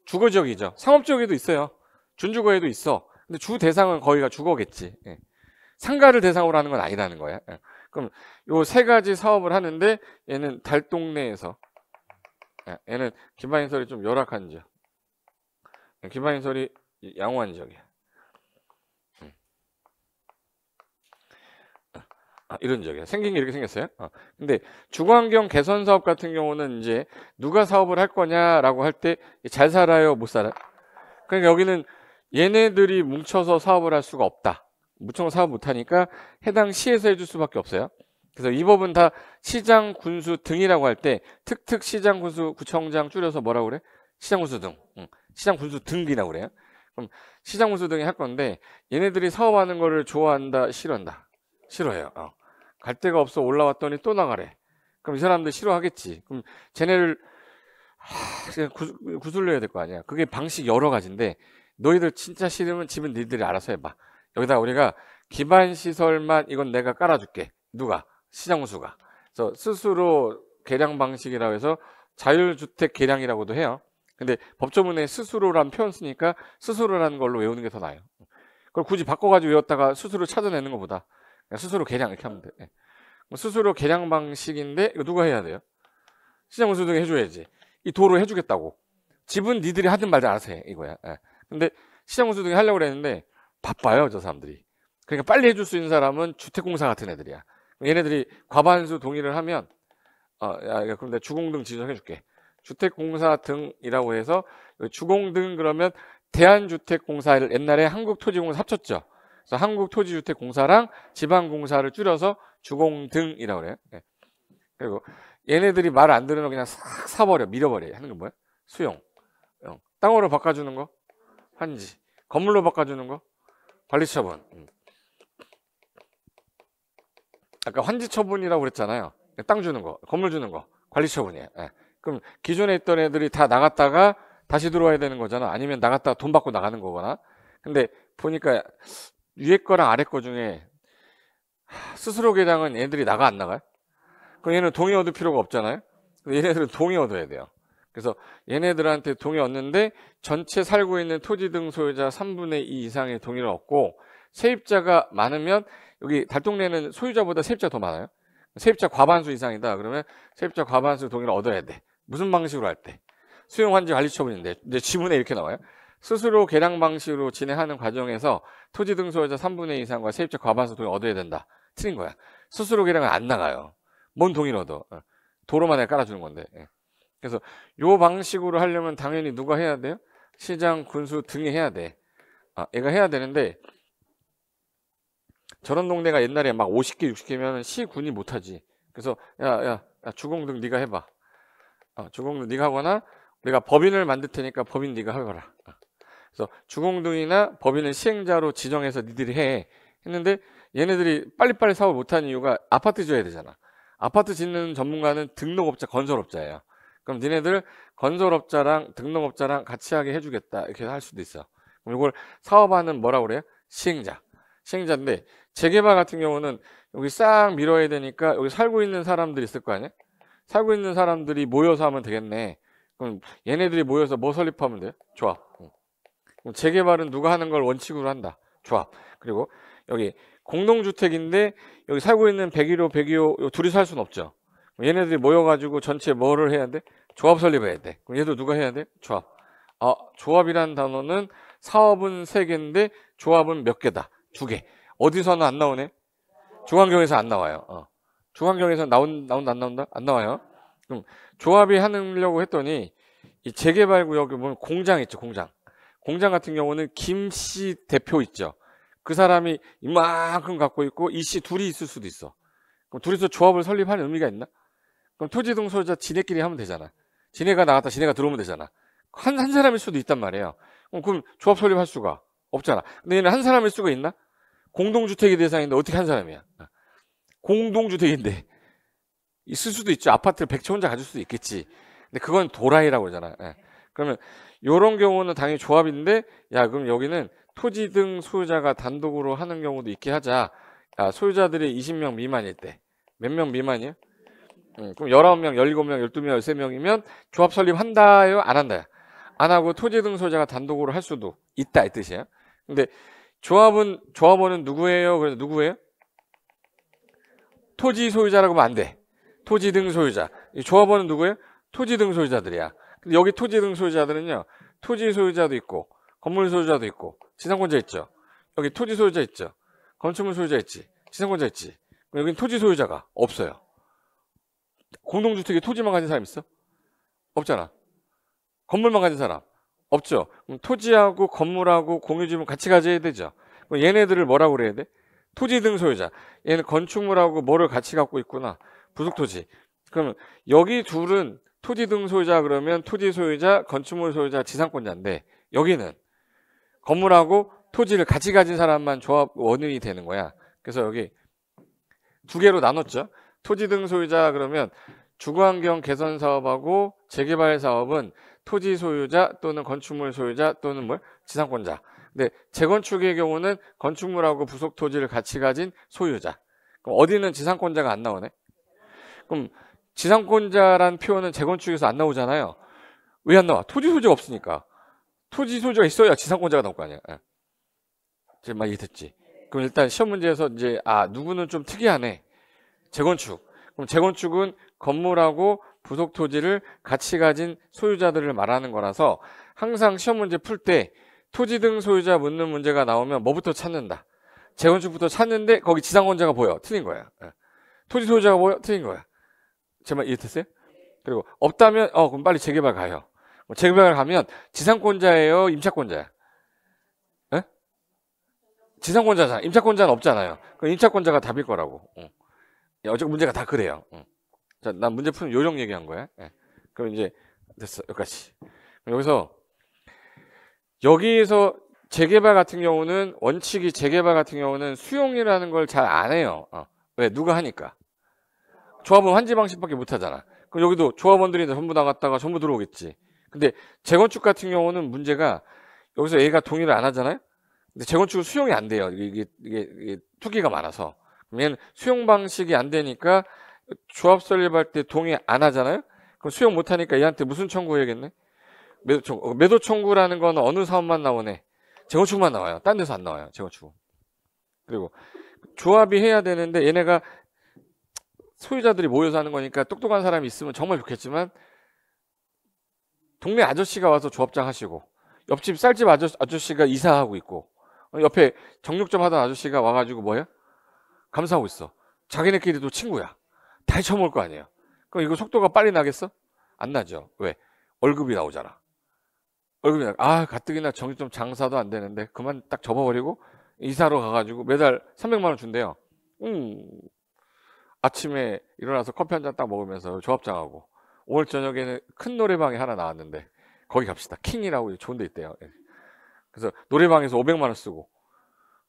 주거 지역이죠. 상업 지역에도 있어요. 준주거에도 있어. 근데 주 대상은 거기가 주거겠지. 예. 상가를 대상으로 하는 건 아니라는 거야. 예. 그럼 요 세 가지 사업을 하는데 얘는 달동네에서, 예, 얘는 기반시설이 좀 열악한 지역, 기반시설이 양호한 지역이야. 이런 지역이야. 생긴 게 이렇게 생겼어요. 근데 주거환경 개선 사업 같은 경우는 이제 누가 사업을 할 거냐라고 할 때 잘 살아요, 못 살아요? 그러니까 여기는 얘네들이 뭉쳐서 사업을 할 수가 없다. 뭉쳐서 사업 못 하니까 해당 시에서 해줄 수밖에 없어요. 그래서 이 법은 다 시장, 군수 등이라고 할 때 특특 시장, 군수, 구청장 줄여서 뭐라고 그래? 시장, 군수 등. 시장, 군수 등이라고 그래요. 그럼 시장, 군수 등이 할 건데 얘네들이 사업하는 거를 좋아한다, 싫어한다? 싫어해요. 갈 데가 없어 올라왔더니 또 나가래. 그럼 이 사람들 싫어하겠지. 그럼 쟤네를 그냥 구슬려야 될 거 아니야. 그게 방식 여러 가지인데 너희들 진짜 싫으면 집은 니들이 알아서 해봐. 여기다 우리가 기반시설만 이건 내가 깔아줄게. 누가? 시장군수가. 그래서 스스로 개량 방식이라고 해서 자율주택 개량이라고도 해요. 근데 법조문에 스스로란 표현 쓰니까 스스로라는 걸로 외우는 게 더 나아요. 그걸 굳이 바꿔가지고 외웠다가 스스로 찾아내는 것보다 스스로 개량 이렇게 하면 돼. 스스로 개량 방식인데 이거 누가 해야 돼요? 시장군수 등이 해줘야지. 이 도로 해주겠다고. 집은 니들이 하든 말든 알아서 해 이거야. 근데 시장군수 등이 하려고 그랬는데 바빠요 저 사람들이. 그러니까 빨리 해줄 수 있는 사람은 주택공사 같은 애들이야. 얘네들이 과반수 동의를 하면 야, 그럼 내가 주공등 지정해줄게. 주택공사 등이라고 해서 주공등 그러면 대한주택공사를 옛날에 한국토지공사 합쳤죠. 그래서 한국토지주택공사랑 지방공사를 줄여서 주공등이라고 그래요. 네. 그리고 얘네들이 말 안 들으면 그냥 싹 사버려, 밀어버려. 하는 거 뭐야? 수용. 땅으로 바꿔주는 거, 환지. 건물로 바꿔주는 거, 관리처분. 아까 환지처분이라고 그랬잖아요. 땅 주는 거, 건물 주는 거, 관리처분이에요. 네. 그럼 기존에 있던 애들이 다 나갔다가 다시 들어와야 되는 거잖아. 아니면 나갔다가 돈 받고 나가는 거거나. 근데 보니까 위에 거랑 아래 거 중에 스스로 개량은 얘들이 나가 안 나가요? 그럼 얘는 동의 얻을 필요가 없잖아요. 얘네들은 동의 얻어야 돼요. 그래서 얘네들한테 동의 얻는데 전체 살고 있는 토지 등 소유자 3분의 2 이상의 동의를 얻고 세입자가 많으면 여기 달동네는 소유자보다 세입자가 더 많아요. 세입자 과반수 이상이다. 그러면 세입자 과반수 동의를 얻어야 돼. 무슨 방식으로 할 때? 수용 환지 관리 처분인데 이제 지문에 이렇게 나와요. 스스로 개량 방식으로 진행하는 과정에서 토지 등 소유자 3분의 2 이상과 세입자 과반수 동의 얻어야 된다. 틀린 거야. 스스로 개량은 안 나가요. 뭔 동의를 얻어? 도로만 깔아주는 건데. 그래서 요 방식으로 하려면 당연히 누가 해야 돼요? 시장, 군수 등이 해야 돼. 얘가 해야 되는데 저런 동네가 옛날에 막 50개, 60개면 시군이 못하지. 그래서 야, 주공등 네가 해봐. 주공등 네가 하거나 내가 법인을 만들 테니까 법인 네가 해봐라. 그래서 주공등이나 법인을 시행자로 지정해서 니들이 해. 했는데 얘네들이 빨리빨리 사업을 못하는 이유가 아파트 지어야 되잖아. 아파트 짓는 전문가는 등록업자, 건설업자예요. 그럼 니네들 건설업자랑 등록업자랑 같이 하게 해주겠다. 이렇게 할 수도 있어. 그럼 이걸 사업하는 뭐라고 그래요? 시행자. 시행자인데 재개발 같은 경우는 여기 싹 밀어야 되니까 여기 살고 있는 사람들이 있을 거 아니야? 살고 있는 사람들이 모여서 하면 되겠네. 그럼 얘네들이 모여서 뭐 설립하면 돼요? 조합. 그럼 재개발은 누가 하는 걸 원칙으로 한다. 조합. 그리고 여기 공동주택인데 여기 살고 있는 101호, 102호 둘이 살 수는 없죠. 얘네들이 모여가지고 전체 뭐를 해야 돼? 조합 설립해야 돼. 그럼 얘도 누가 해야 돼? 조합. 조합이라는 단어는 사업은 3개인데 조합은 몇 개다? 2개. 어디서는 안 나오네? 중환경에서 안 나와요. 중환경에서 나온다 안 나온다? 안 나와요. 그럼 조합이 하려고 했더니 이 재개발 구역에 보면 공장 있죠. 공장 같은 경우는 김씨 대표 있죠. 그 사람이 이만큼 갖고 있고 이 씨 둘이 있을 수도 있어. 그럼 둘이서 조합을 설립할 의미가 있나? 그럼 토지 등 소유자 지네끼리 하면 되잖아. 지네가 나갔다 지네가 들어오면 되잖아. 한 사람일 수도 있단 말이에요. 그럼 조합 설립할 수가 없잖아. 근데 얘는 한 사람일 수가 있나? 공동주택의 대상인데 어떻게 한 사람이야? 공동주택인데 있을 수도 있죠. 아파트를 100채 혼자 가질 수도 있겠지. 근데 그건 도라이라고 그러잖아. 예. 그러면 이런 경우는 당연히 조합인데, 야 그럼 여기는 토지 등 소유자가 단독으로 하는 경우도 있게 하자. 야, 소유자들이 20명 미만일 때 몇 명 미만이야? 그럼 19명, 17명, 12명, 13명이면 조합 설립한다요? 안 한다요? 안 하고 토지 등 소유자가 단독으로 할 수도 있다 이 뜻이에요. 근데 조합원은 누구예요? 그래서 누구예요? 토지 소유자라고 하면 안 돼. 토지 등 소유자. 이 조합원은 누구예요? 토지 등 소유자들이야. 근데 여기 토지 등 소유자들은요, 토지 소유자도 있고 건물 소유자도 있고 지상권자 있죠. 여기 토지 소유자 있죠. 건축물 소유자 있지. 지상권자 있지. 여기는 토지 소유자가 없어요. 공동주택에 토지만 가진 사람 있어? 없잖아. 건물만 가진 사람 없죠. 그럼 토지하고 건물하고 공유지분 같이 가져야 되죠. 그럼 얘네들을 뭐라고 그래야 돼? 토지 등 소유자. 얘는 건축물하고 뭐를 같이 갖고 있구나. 부속토지. 그러면 여기 둘은 토지 등 소유자 그러면 토지 소유자, 건축물 소유자, 지상권자인데 여기는 건물하고 토지를 같이 가진 사람만 조합 원인이 되는 거야. 그래서 여기 두 개로 나눴죠. 토지 등 소유자 그러면 주거환경 개선 사업하고 재개발 사업은 토지 소유자 또는 건축물 소유자 또는 지상권자. 근데 재건축의 경우는 건축물하고 부속 토지를 같이 가진 소유자. 그럼 어디는 지상권자가 안 나오네? 그럼 지상권자란 표현은 재건축에서 안 나오잖아요. 왜 안 나와? 토지 소유자가 없으니까. 토지 소유자가 있어야 지상권자가 나올 거 아니야. 지금 막 이해됐지? 그럼 일단 시험 문제에서 이제 누구는 좀 특이하네. 재건축. 그럼 재건축은 건물하고 부속 토지를 같이 가진 소유자들을 말하는 거라서 항상 시험 문제 풀 때 토지 등 소유자 묻는 문제가 나오면 뭐부터 찾는다. 재건축부터 찾는데 거기 지상권자가 보여. 틀린 거야. 토지 소유자가 보여. 틀린 거야. 제 말 이해됐어요? 그리고 없다면 그럼 빨리 재개발 가요. 재개발 가면 지상권자예요? 임차권자야? 에? 지상권자잖아. 임차권자는 없잖아요. 그럼 임차권자가 답일 거라고. 어차피 문제가 다 그래요. 자, 난 문제 푸는 요령 얘기한 거야. 그럼 이제 됐어. 여기까지. 여기에서 재개발 같은 경우는 원칙이 재개발 같은 경우는 수용이라는 걸 잘 안 해요. 왜? 누가 하니까. 조합원 환지 방식밖에 못 하잖아. 그럼 여기도 조합원들이 전부 나갔다가 전부 들어오겠지. 근데 재건축 같은 경우는 문제가 여기서 A가 동의를 안 하잖아요. 근데 재건축은 수용이 안 돼요. 이게 투기가 많아서. 그럼 얘는 수용 방식이 안 되니까 조합 설립할 때 동의 안 하잖아요. 그럼 수용 못 하니까 얘한테 무슨 청구해야겠네? 매도 청구. 매도 청구라는 건 어느 사업만 나오네? 재건축만 나와요. 딴 데서 안 나와요. 재건축. 그리고 조합이 해야 되는데 얘네가 소유자들이 모여서 하는 거니까 똑똑한 사람이 있으면 정말 좋겠지만 동네 아저씨가 와서 조합장 하시고 옆집 쌀집 아저씨가 이사하고 있고 옆에 정육점 하던 아저씨가 와가지고 감사하고 있어. 자기네끼리도 친구야. 다 처먹을 거 아니에요. 그럼 이거 속도가 빨리 나겠어? 안 나죠. 왜? 월급이 나오잖아. 가뜩이나 정육점 장사도 안 되는데 그만 딱 접어버리고 이사로 가가지고 매달 300만 원 준대요. 아침에 일어나서 커피 한 잔 딱 먹으면서 조합장하고 오늘 저녁에는 큰 노래방이 하나 나왔는데 거기 갑시다. 킹이라고 좋은 데 있대요. 그래서 노래방에서 500만 원 쓰고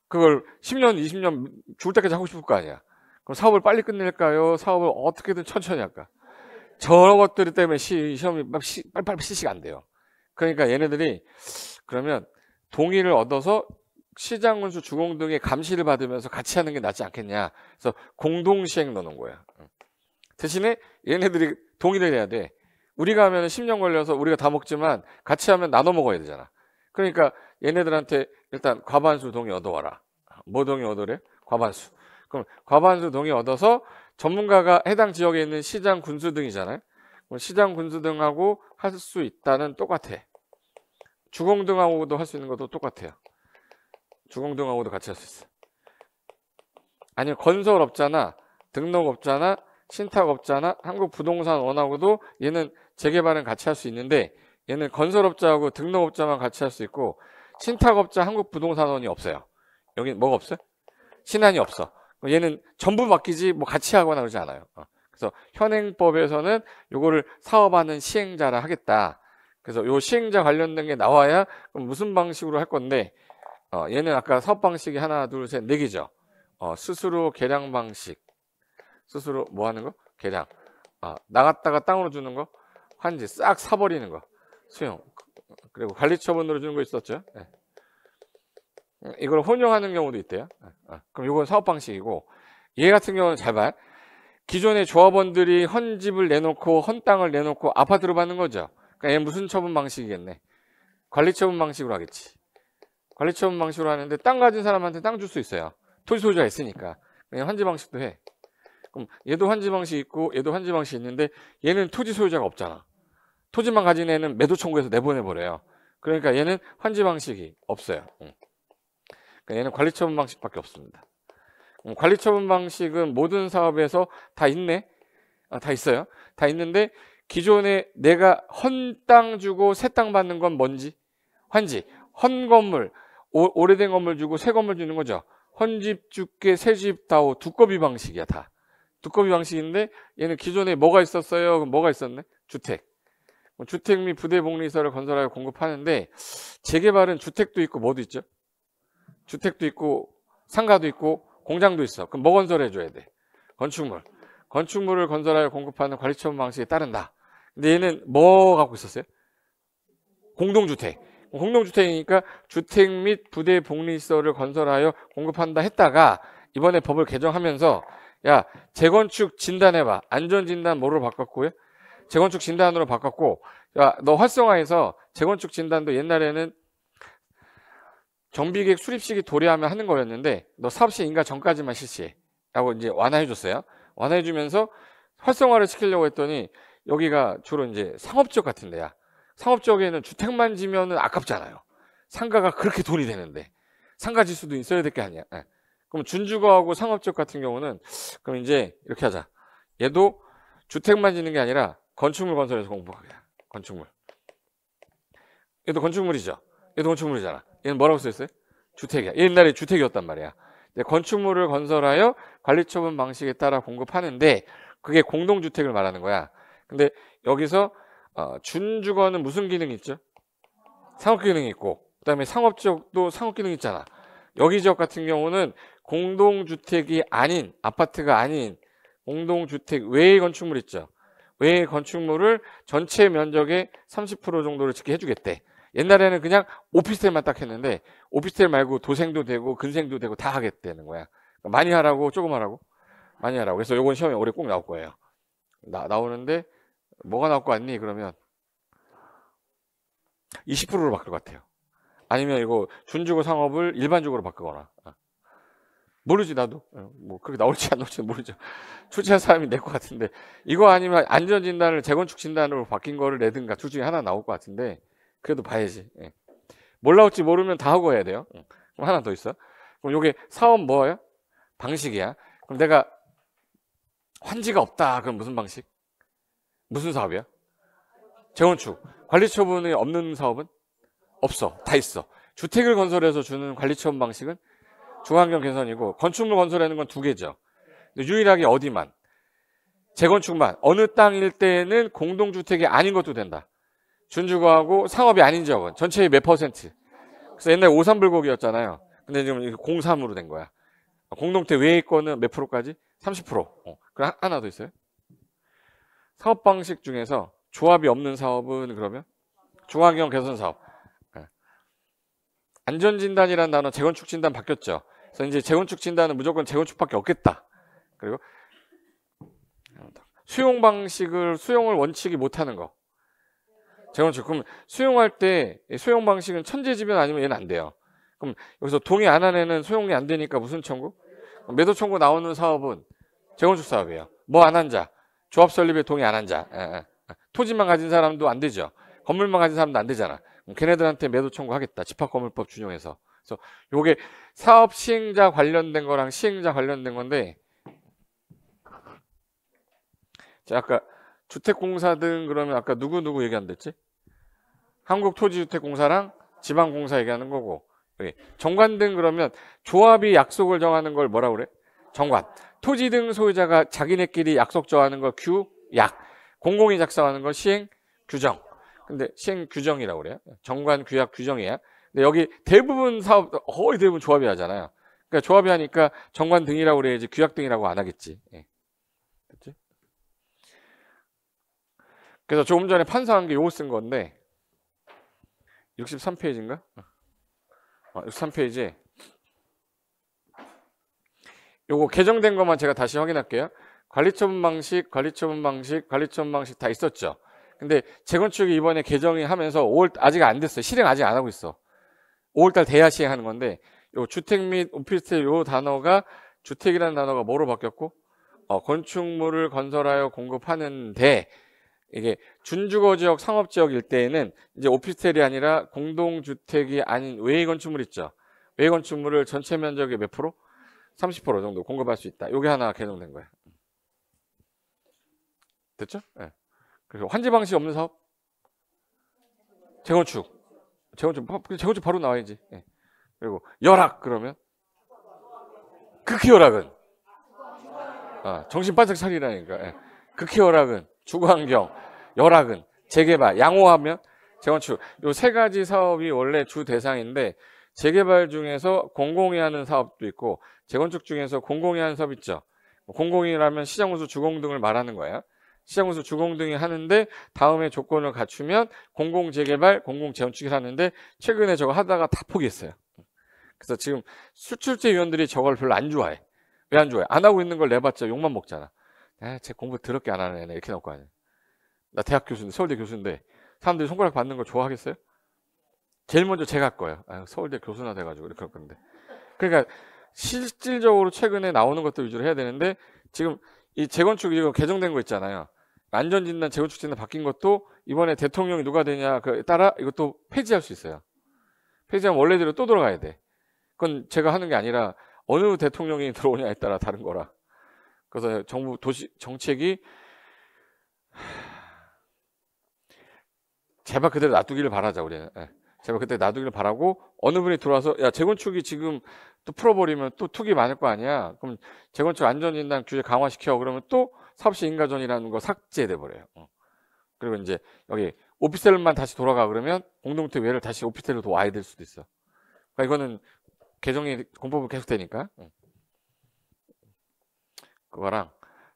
그걸 10년, 20년 죽을 때까지 하고 싶을 거 아니야. 그럼 사업을 빨리 끝낼까요? 사업을 어떻게든 천천히 할까? 저런 것들 때문에 시험이 빨리 실시가 안 돼요. 그러니까 얘네들이 그러면 동의를 얻어서 시장군수 주공 등의 감시를 받으면서 같이 하는 게 낫지 않겠냐. 그래서 공동시행 넣는 거야. 대신에 얘네들이 동의를 해야 돼. 우리가 하면 10년 걸려서 우리가 다 먹지만 같이 하면 나눠 먹어야 되잖아. 그러니까 얘네들한테 일단 과반수 동의 얻어와라. 뭐 동의 얻으래? 과반수. 그럼 과반수 동의 얻어서 전문가가 해당 지역에 있는 시장 군수 등이잖아요. 그럼 시장 군수 등하고 할 수 있다는 똑같아. 주공 등하고도 할 수 있는 것도 똑같아요. 주공 등하고도 같이 할 수 있어. 아니면 건설업자나 등록업자나 신탁업자나 한국부동산원하고도 얘는 재개발은 같이 할 수 있는데 얘는 건설업자하고 등록업자만 같이 할 수 있고 신탁업자 한국부동산원이 없어요. 여기는 뭐가 없어요? 신한이 없어. 얘는 전부 맡기지 뭐 같이 하거나 그러지 않아요. 그래서 현행법에서는 요거를 사업하는 시행자라 하겠다. 그래서 요 시행자 관련된 게 나와야 그럼 무슨 방식으로 할 건데 얘는 아까 사업 방식이 하나, 둘, 셋, 네 개죠. 스스로 계량 방식. 스스로 뭐 하는 거? 계량. 나갔다가 땅으로 주는 거? 환지 싹 사버리는 거. 수용. 그리고 관리처분으로 주는 거 있었죠. 네. 이걸 혼용하는 경우도 있대요. 그럼 이건 사업 방식이고, 얘 같은 경우는 잘 봐. 기존의 조합원들이 헌 집을 내놓고 헌 땅을 내놓고 아파트로 받는 거죠. 그러니까 얘 무슨 처분 방식이겠네. 관리처분 방식으로 하겠지. 관리처분 방식으로 하는데 땅 가진 사람한테 땅 줄 수 있어요. 토지 소유자가 있으니까. 그냥 환지 방식도 해. 그럼 얘도 환지 방식 있고 얘도 환지 방식 있는데 얘는 토지 소유자가 없잖아. 토지만 가진 애는 매도 청구해서 내보내버려요. 그러니까 얘는 환지 방식이 없어요. 그러니까 얘는 관리처분 방식밖에 없습니다. 관리처분 방식은 모든 사업에서 다 있네. 다 있어요. 다 있는데 기존에 내가 헌 땅 주고 새 땅 받는 건 뭔지? 환지. 헌 건물, 오래된 건물 주고 새 건물 주는 거죠. 헌집 줄게 새집 다오 두꺼비 방식이야 다. 두꺼비 방식인데 얘는 기존에 뭐가 있었어요? 그럼 뭐가 있었네? 주택. 주택 및 부대복리시설을 건설하여 공급하는데 재개발은 주택도 있고 뭐도 있죠? 주택도 있고 상가도 있고 공장도 있어. 그럼 뭐 건설해 줘야 돼? 건축물. 건축물을 건설하여 공급하는 관리처분 방식에 따른다. 근데 얘는 뭐 갖고 있었어요? 공동주택. 공동주택이니까 주택 및 부대 복리시설을 건설하여 공급한다 했다가 이번에 법을 개정하면서 야 재건축 진단해봐. 안전진단 뭐로 바꿨고요? 재건축 진단으로 바꿨고 야 너 활성화해서 재건축 진단도 옛날에는 정비계획 수립식이 도래하면 하는 거였는데 너 사업시 인가 전까지만 실시해 라고 이제 완화해 줬어요. 완화해 주면서 활성화를 시키려고 했더니 여기가 주로 이제 상업지역 같은 데야. 상업지역에는 주택만 지면은 아깝잖아요. 상가가 그렇게 돈이 되는데 상가 지수도 있어야 될 게 아니야. 그럼 준주거하고 상업지역 같은 경우는 그럼 이제 이렇게 하자. 얘도 주택만 지는 게 아니라 건축물 건설해서 공부하게. 건축물. 얘도 건축물이죠. 얘도 건축물이잖아. 얘는 뭐라고 써있어요? 주택이야. 옛날에 주택이었단 말이야. 건축물을 건설하여 관리처분 방식에 따라 공급하는데 그게 공동주택을 말하는 거야. 근데 여기서 준주거는 무슨 기능이 있죠? 상업기능이 있고 그 다음에 상업지역도 상업기능이 있잖아. 여기 지역 같은 경우는 공동주택이 아닌 아파트가 아닌 공동주택 외의 건축물 있죠. 외의 건축물을 전체 면적의 30% 정도를 짓게 해주겠대. 옛날에는 그냥 오피스텔만 딱 했는데 오피스텔 말고 도생도 되고 근생도 되고 다 하겠다는 거야. 많이 하라고 조금 하라고? 많이 하라고. 그래서 요건 시험에 올해 꼭 나올 거예요. 나오는데 뭐가 나올 거 같니? 그러면 20%로 바뀔 것 같아요. 아니면 이거 준주거 상업을 일반적으로 바꾸거나. 모르지 나도. 뭐 그렇게 나올지 안 나올지 모르죠. 출제한 사람이 낼 것 같은데 이거 아니면 안전진단을 재건축 진단으로 바뀐 거를 내든가 둘 중에 하나 나올 것 같은데 그래도 봐야지. 뭘 나올지 모르면 다 하고 해야 돼요. 그럼 하나 더 있어. 그럼 요게 사업 뭐예요? 방식이야. 그럼 내가 환지가 없다. 그럼 무슨 방식? 무슨 사업이야? 재건축. 관리처분이 없는 사업은? 없어. 다 있어. 주택을 건설해서 주는 관리처분 방식은 중환경 개선이고 건축물 건설하는 건 두 개죠. 유일하게 어디만? 재건축만. 어느 땅일 때는 공동주택이 아닌 것도 된다. 준주거하고 상업이 아닌 지역은 전체의 몇 퍼센트? 그래서 옛날에 53불고기였잖아요. 근데 지금 03으로 된 거야. 공동주택 외의 거는 몇 프로까지? 30%. 그럼 하나 더 있어요. 사업 방식 중에서 조합이 없는 사업은 그러면 중환경 개선 사업. 안전진단이라는 단어 재건축 진단 바뀌었죠. 그래서 이제 재건축 진단은 무조건 재건축밖에 없겠다. 그리고 수용 방식을 수용을 원칙이 못하는 거. 재건축. 그럼 수용할 때 수용 방식은 천재지변 아니면 얘는 안 돼요. 그럼 여기서 동의 안 하는 애는 수용이 안 되니까 무슨 청구? 매도 청구 나오는 사업은 재건축 사업이에요. 뭐 안 한 자. 조합 설립에 동의 안 한 자. 토지만 가진 사람도 안 되죠. 건물만 가진 사람도 안 되잖아. 그럼 걔네들한테 매도 청구하겠다. 집합건물법 준용해서. 그래서 요게 사업 시행자 관련된 거랑 시행자 관련된 건데 자, 아까 주택공사 등 그러면 아까 누구 얘기 안 됐지? 한국토지주택공사랑 지방공사 얘기하는 거고 정관 등 그러면 조합이 약속을 정하는 걸 뭐라 그래? 정관. 토지 등 소유자가 자기네끼리 약속 정하는 걸 규약. 공공이 작성하는 걸 시행 규정. 근데 시행 규정이라고 그래요. 정관 규약 규정이야. 근데 여기 대부분 사업 거의 대부분 조합이 하잖아요. 그러니까 조합이 하니까 정관 등이라고 그래야지 규약 등이라고 안 하겠지. 예. 됐지? 그래서 조금 전에 판사한 게 요거 쓴 건데 63페이지인가? 63페이지에 요거 개정된 것만 제가 다시 확인할게요. 관리처분 방식 다 있었죠. 근데 재건축이 이번에 개정이 하면서 5월 아직 안 됐어요. 실행 아직 안 하고 있어. 5월달 돼야 시행하는 건데 요 주택 및 오피스텔 요 단어가 주택이라는 단어가 뭐로 바뀌었고 건축물을 건설하여 공급하는데 이게 준주거지역 상업지역 일대에는 이제 오피스텔이 아니라 공동주택이 아닌 외의 건축물 있죠. 외의 건축물을 전체 면적의 몇 프로? 30% 정도 공급할 수 있다. 요게 하나 개정된 거예요. 됐죠? 네. 그래서 환지 방식 없는 사업? 재건축 바로 나와야지. 네. 그리고 열악 그러면? 극히 열악은? 정신 바짝 차리라니까. 네. 극히 열악은 주거환경, 열악은 재개발, 양호하면 재건축. 요 세 가지 사업이 원래 주 대상인데 재개발 중에서 공공이 하는 사업도 있고 재건축 중에서 공공이 하는 사업 있죠. 공공이라면 시장운수 주공 등을 말하는 거예요. 시장운수 주공 등이 하는데 다음에 조건을 갖추면 공공재개발, 공공재건축을 하는데 최근에 저거 하다가 다 포기했어요. 그래서 지금 수출제 위원들이 저걸 별로 안 좋아해. 왜 안 좋아해? 안 하고 있는 걸 내봤자 욕만 먹잖아. 쟤 공부 더럽게 안 하는 애네 이렇게 나올 거 아니야. 나 대학 교수인데 서울대 교수인데 사람들이 손가락 받는 걸 좋아하겠어요? 제일 먼저 제가 할 거예요. 서울대 교수나 돼가지고 이렇게 할 건데. 그러니까 실질적으로 최근에 나오는 것들 위주로 해야 되는데 지금 이 재건축 이거 개정된 거 있잖아요. 안전진단, 재건축 진단 바뀐 것도 이번에 대통령이 누가 되냐 그 따라 이것도 폐지할 수 있어요. 폐지하면 원래대로 또 돌아가야 돼. 그건 제가 하는 게 아니라 어느 대통령이 들어오냐에 따라 다른 거라. 그래서 정부 도시 정책이 제발 그대로 놔두기를 바라자 우리는. 제발 그때 놔두기를 바라고 어느 분이 들어와서 야 재건축이 지금 또 풀어버리면 또 투기 많을 거 아니야. 그럼 재건축 안전진단 규제 강화시켜 그러면 또 사업시 인가전이라는 거 삭제돼 버려요. 그리고 이제 여기 오피스텔만 다시 돌아가 그러면 공동주택 외를 다시 오피스텔로 더 와야 될 수도 있어. 그러니까 이거는 개정이 공법은 계속되니까. 그거랑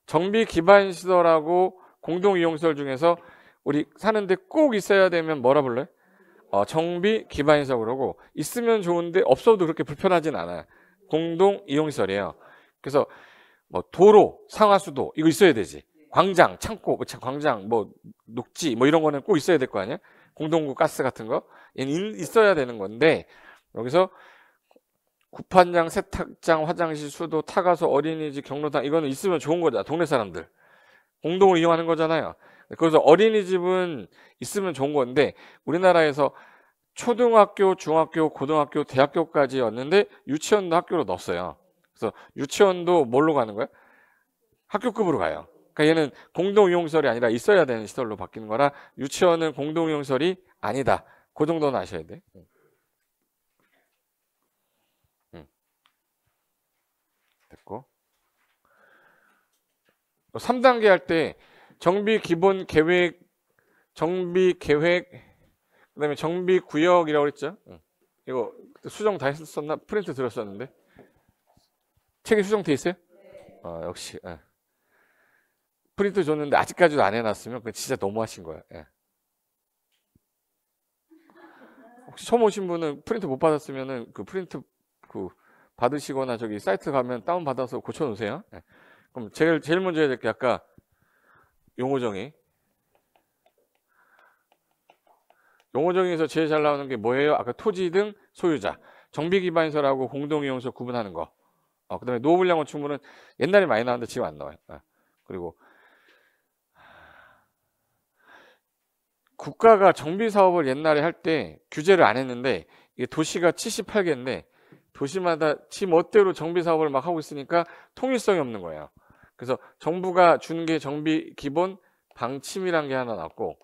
정비 기반 시설하고 공동 이용 시설 중에서 우리 사는데 꼭 있어야 되면 뭐라 불러요? 정비 기반 시설 그러고 있으면 좋은데 없어도 그렇게 불편하진 않아요. 공동 이용 시설이에요. 그래서 뭐 도로, 상하수도 이거 있어야 되지. 광장, 창고, 광장, 뭐 녹지 뭐 이런 거는 꼭 있어야 될 거 아니야? 공동구 가스 같은 거 얘는 있어야 되는 건데 여기서 구판장, 세탁장, 화장실, 수도, 타가소, 어린이집, 경로당 이거는 있으면 좋은 거잖아. 동네 사람들 공동으로 이용하는 거잖아요. 그래서 어린이집은 있으면 좋은 건데 우리나라에서 초등학교, 중학교, 고등학교, 대학교까지였는데 유치원도 학교로 넣었어요. 그래서 유치원도 뭘로 가는 거야? 학교급으로 가요. 그러니까 얘는 공동이용시설이 아니라 있어야 되는 시설로 바뀌는 거라 유치원은 공동이용시설이 아니다. 그 정도는 아셔야 돼. 됐고 3단계 할 때 정비 기본 계획, 정비 계획, 그다음에 정비 구역이라고 그랬죠. 이거 수정 다 했었나? 프린트 들었었는데 책에 수정돼 있어요? 역시 프린트 줬는데 아직까지도 안 해놨으면 그건 진짜 너무하신 거야. 혹시 처음 오신 분은 프린트 못 받았으면은 그 프린트 그 받으시거나 저기 사이트 가면 다운 받아서 고쳐 놓으세요. 그럼 제일 먼저 해야 될 게 아까 용어정의. 용어정의에서 제일 잘 나오는 게 뭐예요? 아까 토지 등 소유자, 정비 기반시설하고 공동이용시설 구분하는 거. 그다음에 노후불량 건축물은 옛날에 많이 나왔는데 지금 안 나와요. 그리고 국가가 정비 사업을 옛날에 할 때 규제를 안 했는데 이게 도시가 78개인데 도시마다 지 멋대로 정비 사업을 막 하고 있으니까 통일성이 없는 거예요. 그래서 정부가 주는 게 정비 기본 방침이란 게 하나 나왔고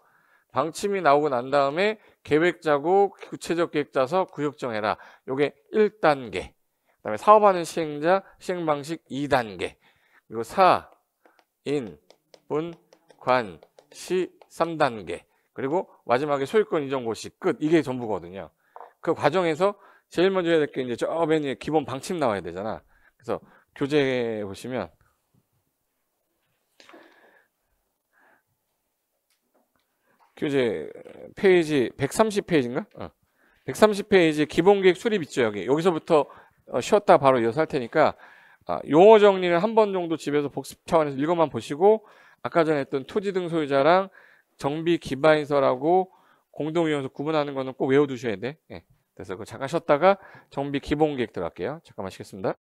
방침이 나오고 난 다음에 계획 짜고 구체적 계획 짜서 구역 정해라. 요게 1단계. 그다음에 사업하는 시행자, 시행 방식 2단계. 그리고 사, 인, 분, 관, 시 3단계. 그리고 마지막에 소유권 이전 고시 끝. 이게 전부거든요. 그 과정에서 제일 먼저 해야 될 게 이제 저 맨 위에 기본 방침 나와야 되잖아. 그래서 교재 보시면 교재 페이지 130페이지인가? 130페이지 기본계획 수립 있죠, 여기. 여기서부터 쉬었다 바로 이어서 할 테니까 용어 정리를 한 번 정도 집에서 복습 차원에서 읽어만 보시고 아까 전에 했던 토지 등 소유자랑 정비 기반시설하고 공동이용서 구분하는 거는 꼭 외워두셔야 돼. 예. 그래서 잠깐 쉬었다가 정비 기본계획 들어갈게요. 잠깐만 쉬겠습니다.